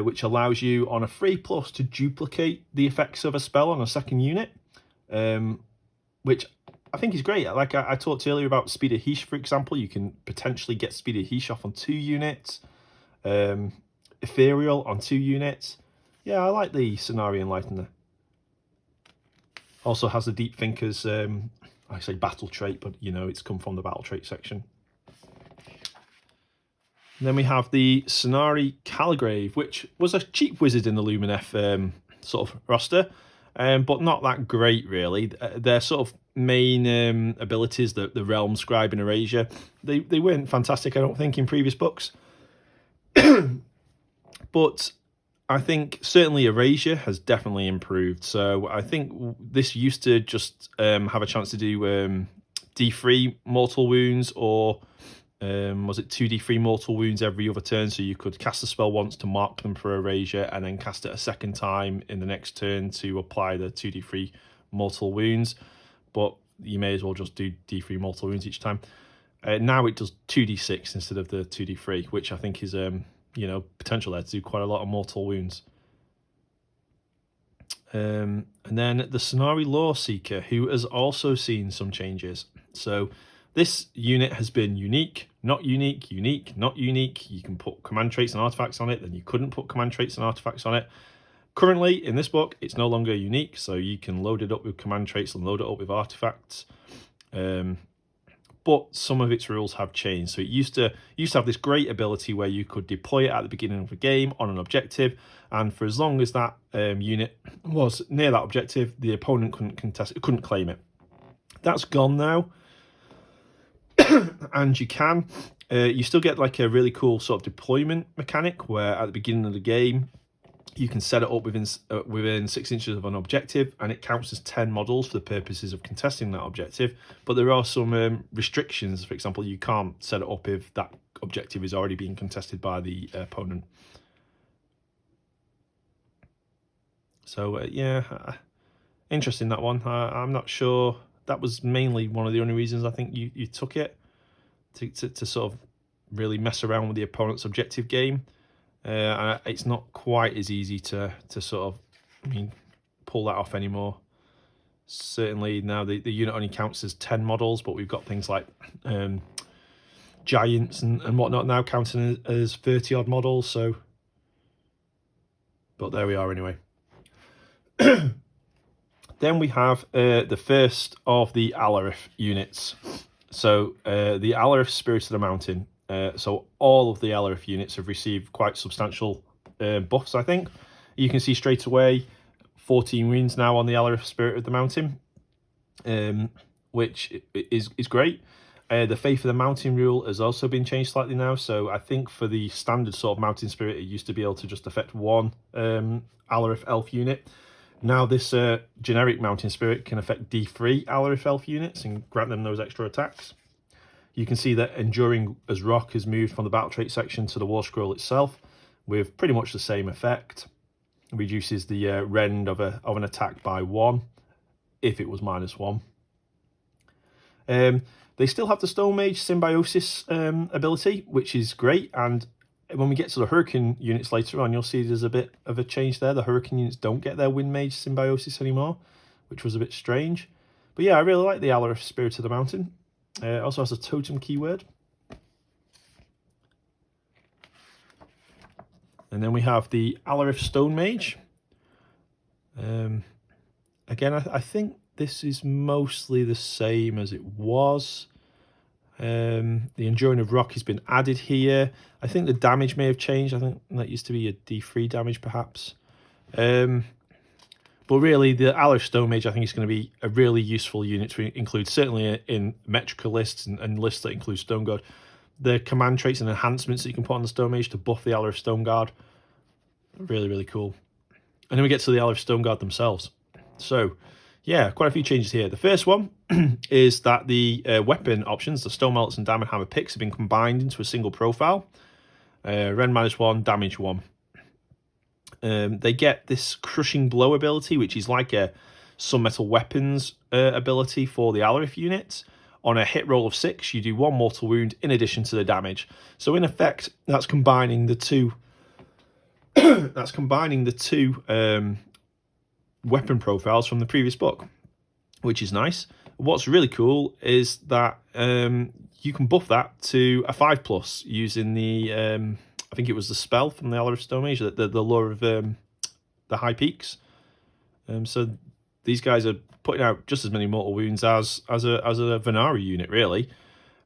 which allows you on a 3+ to duplicate the effects of a spell on a second unit, which I think is great. Like I talked earlier about Speed of Heesh, for example. You can potentially get Speed of Heesh off on 2 units. Ethereal on 2 units. Yeah, I like the Scenari Enlightener. Also has the Deep Thinkers, I say battle trait, but you know, it's come from the battle trait section. And then we have the Scenari Caligrave, which was a cheap wizard in the Lumineth sort of roster, but not that great really. Their sort of main abilities, the Realm Scribe and Erasure, they weren't fantastic, I don't think, in previous books. But I think certainly Erasure has definitely improved. So I think this used to just have a chance to do D3 mortal wounds, or was it 2d3 mortal wounds every other turn? So you could cast a spell once to mark them for Erasure, and then cast it a second time in the next turn to apply the 2d3 mortal wounds. But you may as well just do d3 mortal wounds each time. Now it does 2d6 instead of the 2d3, which I think is you know, potential there to do quite a lot of mortal wounds. And then the Scenari Lore Seeker, who has also seen some changes. So this unit has been unique, not unique, unique, not unique. You can put command traits and artifacts on it, then you couldn't put command traits and artifacts on it. Currently, in this book, it's no longer unique, so you can load it up with command traits and load it up with artifacts. But some of its rules have changed. So it used to have this great ability where you could deploy it at the beginning of the game on an objective, and for as long as that unit was near that objective, the opponent couldn't claim it. That's gone now, and you can. You still get like a really cool sort of deployment mechanic where at the beginning of the game, you can set it up within 6 inches of an objective, and it counts as 10 models for the purposes of contesting that objective. But there are some restrictions. For example, you can't set it up if that objective is already being contested by the opponent. So yeah, interesting, that one. I'm not sure. That was mainly one of the only reasons I think you took it, to sort of really mess around with the opponent's objective game. It's not quite as easy to sort of, pull that off anymore. Certainly now the unit only counts as 10 models, but we've got things like giants and whatnot now, counting as 30 odd models. So, but there we are anyway. Then we have the first of the Alarif units. So the Alarif Spirit of the Mountain. So all of the Alarif units have received quite substantial buffs, I think. You can see straight away 14 wounds now on the Alarif Spirit of the Mountain, which is great. The Faith of the Mountain rule has also been changed slightly now. So I think for the standard sort of Mountain Spirit, it used to be able to just affect one Alarif Elf unit. Now this generic Mountain Spirit can affect D3 Alarif Elf units and grant them those extra attacks. You can see that Enduring as Rock has moved from the battle trait section to the War Scroll itself with pretty much the same effect. It reduces the rend of an attack by 1 if it was -1. They still have the Stone Mage Symbiosis ability, which is great, and when we get to the Hurricane units later on, you'll see there's a bit of a change there. The Hurricane units don't get their Wind Mage Symbiosis anymore, which was a bit strange. But yeah, I really like the Alarif Spirit of the Mountain. It also has a totem keyword. And then we have the Alarif Stone Mage. Again, I think this is mostly the same as it was. The Enduring of Rock has been added here. I think the damage may have changed. I think that used to be a D3 damage perhaps. But really, the Alarif Stone Mage I think is going to be a really useful unit to include, certainly in Metrica lists and lists that include Stone Guard. The command traits and enhancements that you can put on the Stone Mage to buff the Alarif Stone Guard. Really, really cool. And then we get to the Alarif Stone Guard themselves. So, yeah, quite a few changes here. The first one is that the weapon options, the Stone Mallets and Diamond Hammer picks, have been combined into a single profile. Rend -1, damage 1. They get this Crushing Blow ability, which is like a Sun Metal Weapons ability for the Alarif units. On a hit roll of 6, you do 1 mortal wound in addition to the damage. So in effect, that's combining the two. That's combining the two weapon profiles from the previous book, which is nice. What's really cool is that you can buff that to a 5+ using the I think it was the spell from the Alarif Stone Mage, the Lure of the High Peaks. So these guys are putting out just as many mortal wounds as a Vanari unit, really.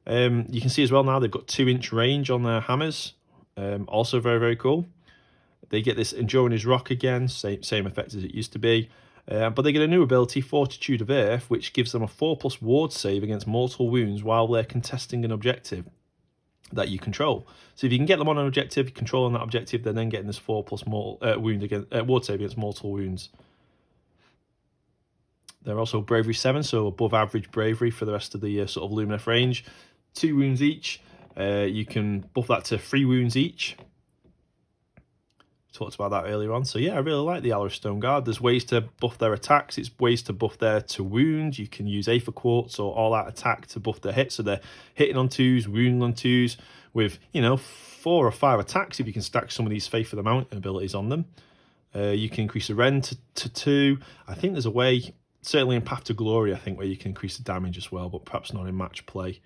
You can see as well now they've got 2-inch range on their hammers. Also very, very cool. They get this Enduring as Rock again, same effect as it used to be. But they get a new ability, Fortitude of Earth, which gives them a 4+ ward save against mortal wounds while they're contesting an objective that you control. So if you can get them on an objective, controlling that objective, they're then getting this 4+ ward save against mortal wounds. They're also Bravery 7, so above average bravery for the rest of the sort of Lumineth range. 2 wounds each. You can buff that to 3 wounds each. Talked about that earlier on. So yeah, I really like the Alarif Stone Guard. There's ways to buff their attacks. It's ways to buff their to wound. You can use Aether Quartz or All Out Attack to buff their hit. So they're hitting on 2s, wounding on 2s with, 4 or 5 attacks if you can stack some of these Faith of the Mountain abilities on them. You can increase the rend to 2. I think there's a way, certainly in Path to Glory, I think, where you can increase the damage as well, but perhaps not in match play.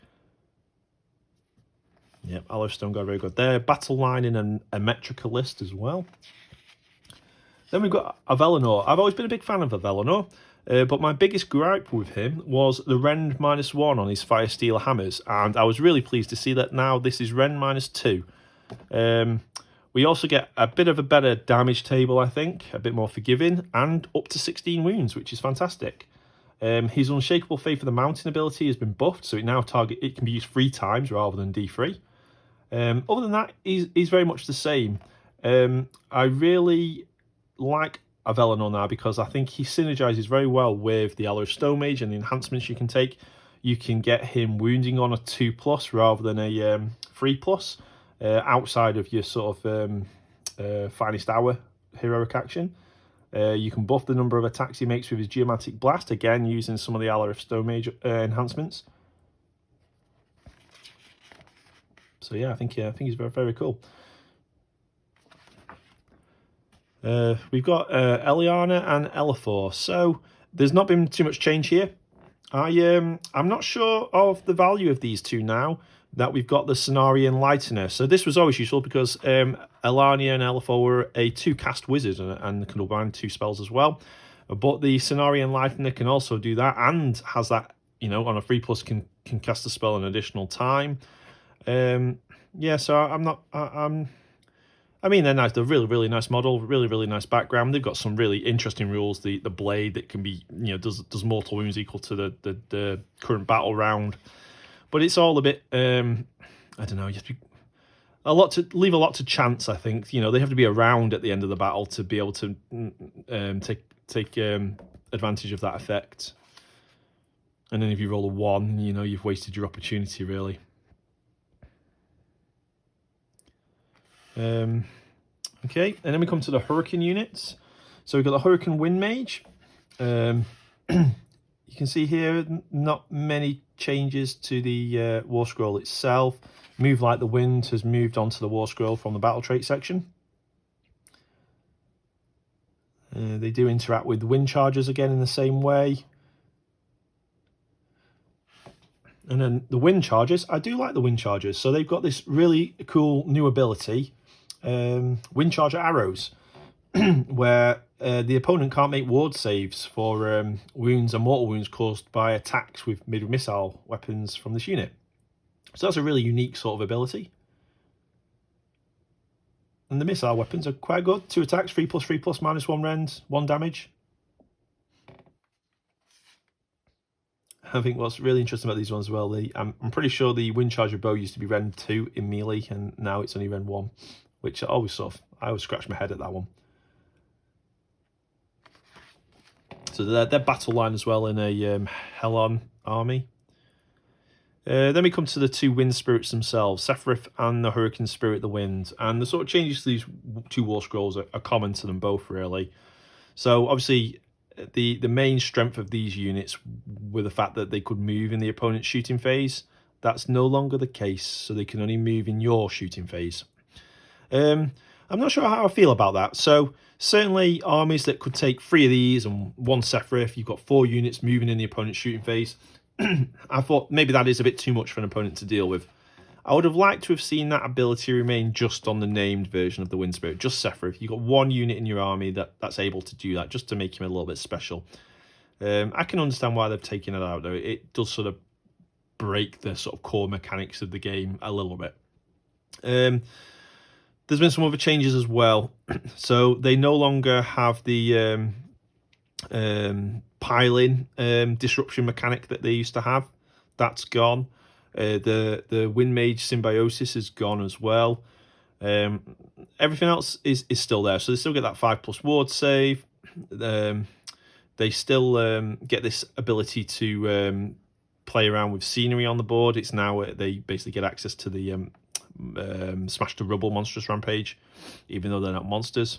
Yep, Alarif Stone Guard, very good there. Battle line in a Metrica list as well. Then we've got Avelinor. I've always been a big fan of Avelinor, but my biggest gripe with him was the rend -1 on his Fire Steel hammers, and I was really pleased to see that now this is rend -2. We also get a bit of a better damage table, I think, a bit more forgiving, and up to 16 wounds, which is fantastic. His Unshakable Faith of the Mountain ability has been buffed, so it can be used 3 times rather than D3. Other than that, he's very much the same. I really like Avelinor now because I think he synergizes very well with the Alarif Stone Mage and the enhancements you can take. You can get him wounding on a 2+ rather than a 3+, outside of your sort of Finest Hour heroic action. You can buff the number of attacks he makes with his Geomantic Blast, again using some of the Alarif Stone Mage enhancements. So yeah, I think he's very, very cool. We've got Eliana and Elafor. So there's not been too much change here. I'm not sure of the value of these two now. that we've got the Scenari Enlightener. So this was always useful because Elania and LFO were a 2-cast wizard and can combine 2 spells as well. But the Scenari Enlightener can also do that and has that, you know, on a 3+ can cast a spell an additional time. Yeah, so I mean, they're nice. They're really nice model, really nice background. They've got some really interesting rules. The blade that can be, you know, does mortal wounds equal to the current battle round. But it's all a bit, I don't know, you have to leave a lot to chance, I think. You know, they have to be around at the end of the battle to be able to take advantage of that effect. And then if you roll a 1, you know, you've wasted your opportunity, really. Okay, and then we come to the Hurricane units. So we've got the Hurricane Wind Mage. You can see here, not many changes to the War Scroll itself. Move Like the Wind has moved onto the War Scroll from the Battle Trait section. They do interact with Wind Chargers again in the same way. And then the Wind Chargers, I do like the Wind Chargers. So they've got this really cool new ability, Wind Charger Arrows, where the opponent can't make ward saves for wounds and mortal wounds caused by attacks made with missile weapons from this unit. So that's a really unique sort of ability. And the missile weapons are quite good. 2 attacks, 3+3+, -1 rend, 1 damage. I think what's really interesting about these ones as well, I'm pretty sure the Wind Charger bow used to be rend 2 in melee, and now it's only rend 1, which I always scratch my head at that one. So they're battle line as well in a Helen army. Then we come to the 2 wind spirits themselves, Sephiroth and the Hurricane Spirit, the Wind. And the sort of changes to these 2 War Scrolls are common to them both, really. So obviously, the main strength of these units were the fact that they could move in the opponent's shooting phase. That's no longer the case, so they can only move in your shooting phase. I'm not sure how I feel about that. So certainly armies that could take 3 of these and 1 Sephiroth, you've got 4 units moving in the opponent's shooting phase. I thought maybe that is a bit too much for an opponent to deal with. I would have liked to have seen that ability remain just on the named version of the Wind Spirit, just Sephiroth. You've got 1 unit in your army that's able to do that, just to make him a little bit special. I can understand why they've taken it out, though. It does sort of break the sort of core mechanics of the game a little bit. There's been some other changes as well. So they no longer have the piling disruption mechanic that they used to have. That's gone. The Wind Mage Symbiosis is gone as well. Everything else is still there. So they still get that 5+ ward save. They still get this ability to play around with scenery on the board. It's now they basically get access to the Smash to Rubble Monstrous Rampage, even though they're not monsters.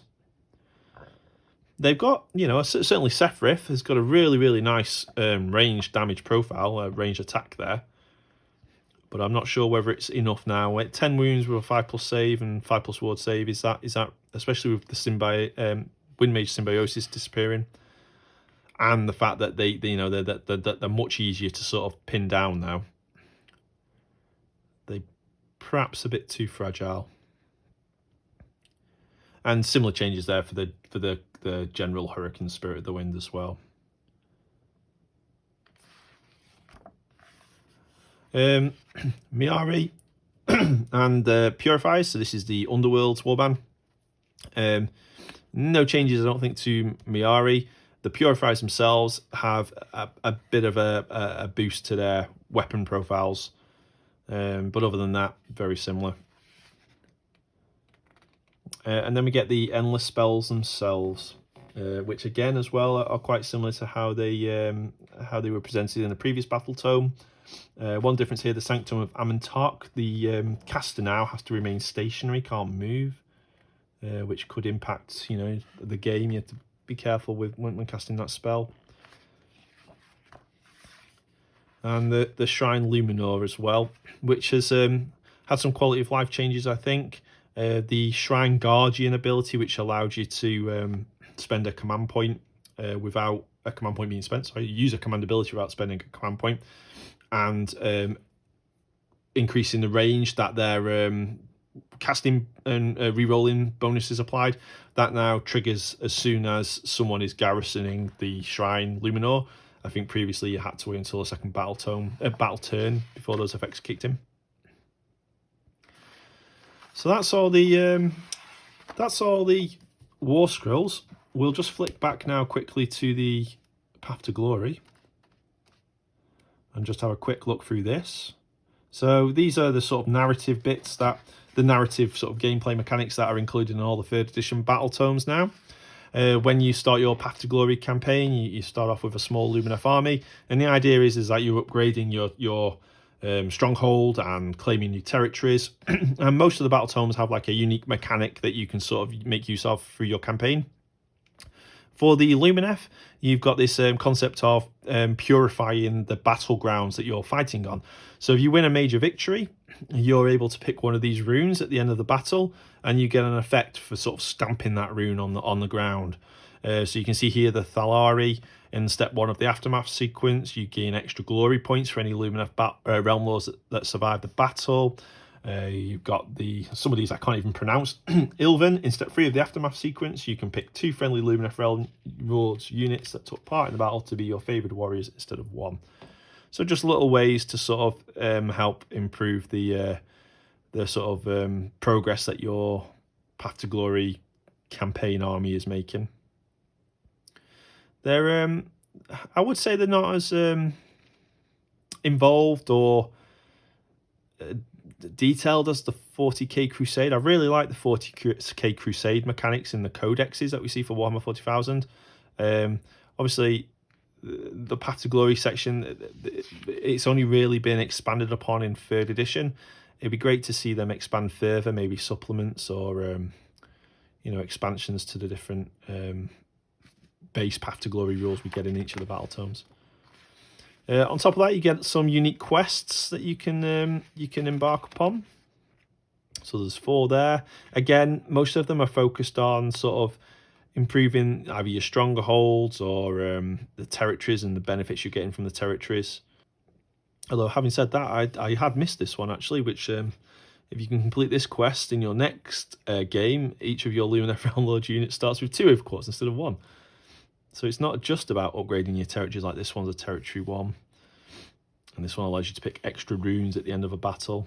They've got, you know, certainly Sephiroth has got a really nice range damage profile, range attack there. But I'm not sure whether it's enough now. 10 wounds with a 5+ save and 5+ ward save, is that especially with the Wind Mage Symbiosis disappearing, and the fact that they're much easier to sort of pin down now. They perhaps a bit too fragile. And similar changes there for the general Hurricane Spirit of the Wind as well. Miari and Purifies. So this is the Underworld's warband. No changes, I don't think, to Miari. The Purifiers themselves have a bit of a boost to their weapon profiles, but other than that, very similar. And then we get the Endless Spells themselves, which again as well are quite similar to how they were presented in the previous Battletome. One difference here, the Sanctum of Amantark, the caster now has to remain stationary, can't move, which could impact, you know, the game. You have to be careful with when casting that spell. And the Shrine Luminor as well, which has had some quality of life changes, I think. The Shrine Guardian ability, which allowed you to spend a command point without a command point being spent. So you use a command ability without spending a command point. And increasing the range that their casting and re-rolling bonuses applied. That now triggers as soon as someone is garrisoning the Shrine Luminor. I think previously you had to wait until the second battle turn before those effects kicked in. So that's all the War Scrolls. We'll just flick back now quickly to the Path to Glory and just have a quick look through this. So these are the sort of narrative bits, that the narrative sort of gameplay mechanics that are included in all the 3rd edition Battletomes now. When you start your Path to Glory campaign, you start off with a small Lumineth army, and the idea is that you're upgrading your stronghold and claiming new territories. And most of the Battletomes have like a unique mechanic that you can sort of make use of through your campaign. For the Lumineth, you've got this concept of purifying the battlegrounds that you're fighting on. So if you win a major victory, you're able to pick one of these runes at the end of the battle, and you get an effect for sort of stamping that rune on the ground. So you can see here the Thalari. In step 1 of the Aftermath sequence, you gain extra glory points for any Lumineth Realm-lords that survive the battle. You've got some of these I can't even pronounce. Ilven, in step 3 of the Aftermath sequence, you can pick 2 friendly Lumineth Realm-lords units that took part in the battle to be your favoured warriors instead of 1. So just little ways to sort of help improve the sort of progress that your Path to Glory campaign army is making. They're, I would say they're not as involved or detailed as the 40k Crusade. I really like the 40k Crusade mechanics in the codexes that we see for Warhammer 40,000. Obviously, the Path to Glory section, it's only really been expanded upon in 3rd edition. It'd be great to see them expand further, maybe supplements or expansions to the different base Path to Glory rules we get in each of the Battletomes. On top of that, you get some unique quests that you can embark upon. So there's 4 there. Again, most of them are focused on sort of improving either your strongholds or the territories and the benefits you're getting from the territories. Although, having said that, I had missed this one actually, which if you can complete this quest in your next game, each of your Lumineth Realm-lords units starts with 2 overquarters instead of 1. So it's not just about upgrading your territories, like this one's a territory 1. And this one allows you to pick extra runes at the end of a battle.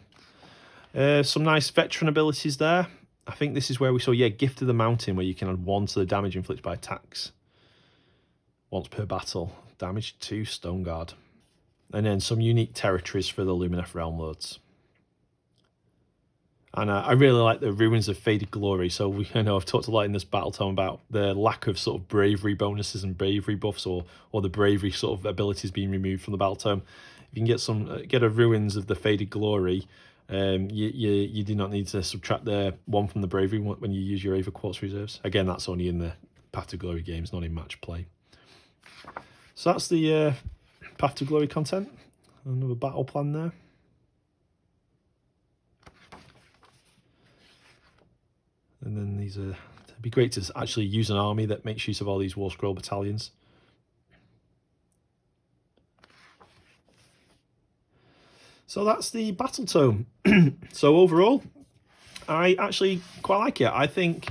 Some nice veteran abilities there. I think this is where we saw, Gift of the Mountain, where you can add 1 to the damage inflicted by attacks once per battle. Damage 2, Stone Guard. And then some unique territories for the Lumineth Realm-lords. And I really like the Ruins of Faded Glory. So I know I've talked a lot in this Battletome about the lack of sort of bravery bonuses and bravery buffs, or the bravery sort of abilities being removed from the Battletome. If you can get a Ruins of the Faded Glory, you do not need to subtract the 1 from the bravery when you use your Overquartz reserves. Again, that's only in the Path to Glory games, not in match play. So that's the Path to Glory content. Another battle plan there. And then it'd be great to actually use an army that makes use of all these War Scroll battalions. So that's the Battletome. So overall, I actually quite like it. I think,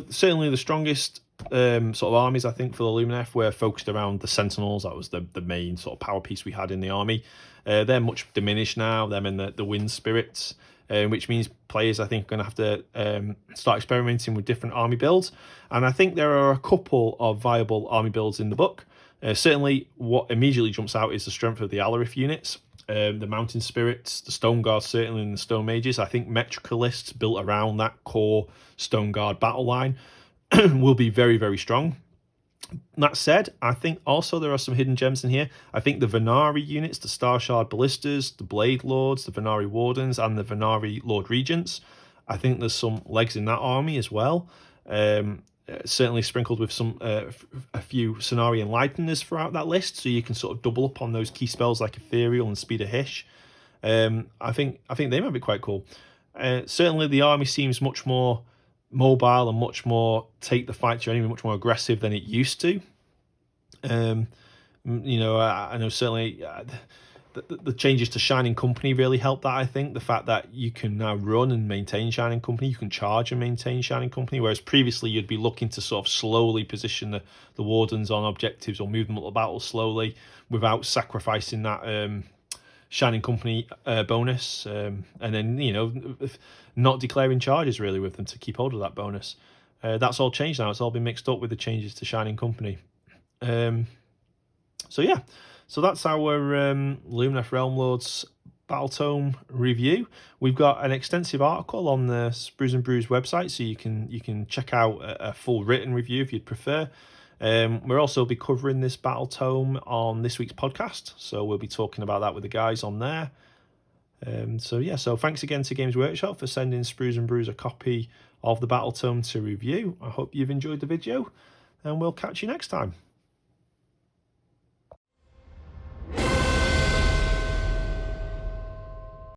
certainly the strongest sort of armies, I think, for the Lumineth were focused around the Sentinels. That was the main sort of power piece we had in the army. They're much diminished now. Them in the Wind Spirits. Which means players, I think, are going to have to start experimenting with different army builds. And I think there are a couple of viable army builds in the book. Certainly, what immediately jumps out is the strength of the Alarif units, the Mountain Spirits, the Stone Guard, certainly, and the Stone Mages. I think Metricalists built around that core Stone Guard battle line will be very, very strong. That said, I think also there are some hidden gems in here. I think the Vanari units, the Starshard Ballisters, the Blade Lords, the Vanari Wardens, and the Vanari Lord Regents, I think there's some legs in that army as well. Certainly sprinkled with a few Scenari Enlighteners throughout that list, so you can sort of double up on those key spells like Ethereal and Speed of Hish. I think they might be quite cool. Certainly the army seems much more mobile and much more take the fight to your enemy, much more aggressive than it used to. I know certainly the changes to Shining Company really helped that, I think. The fact that you can now run and maintain Shining Company, you can charge and maintain Shining Company, whereas previously you'd be looking to sort of slowly position the Wardens on objectives or move them up the battle slowly without sacrificing that Shining Company bonus, and then, you know, not declaring charges really with them to keep hold of that bonus. That's all changed now. It's all been mixed up with the changes to Shining Company. So yeah, so that's our Lumineth Realm-lords Battletome review. We've got an extensive article on the Sprues and Brews website, so you can check out a full written review if you'd prefer. We'll also be covering this Battletome on this week's podcast, so we'll be talking about that with the guys on there. So yeah, so thanks again to Games Workshop for sending Sprues and Brews a copy of the Battletome to review. I hope you've enjoyed the video, and we'll catch you next time.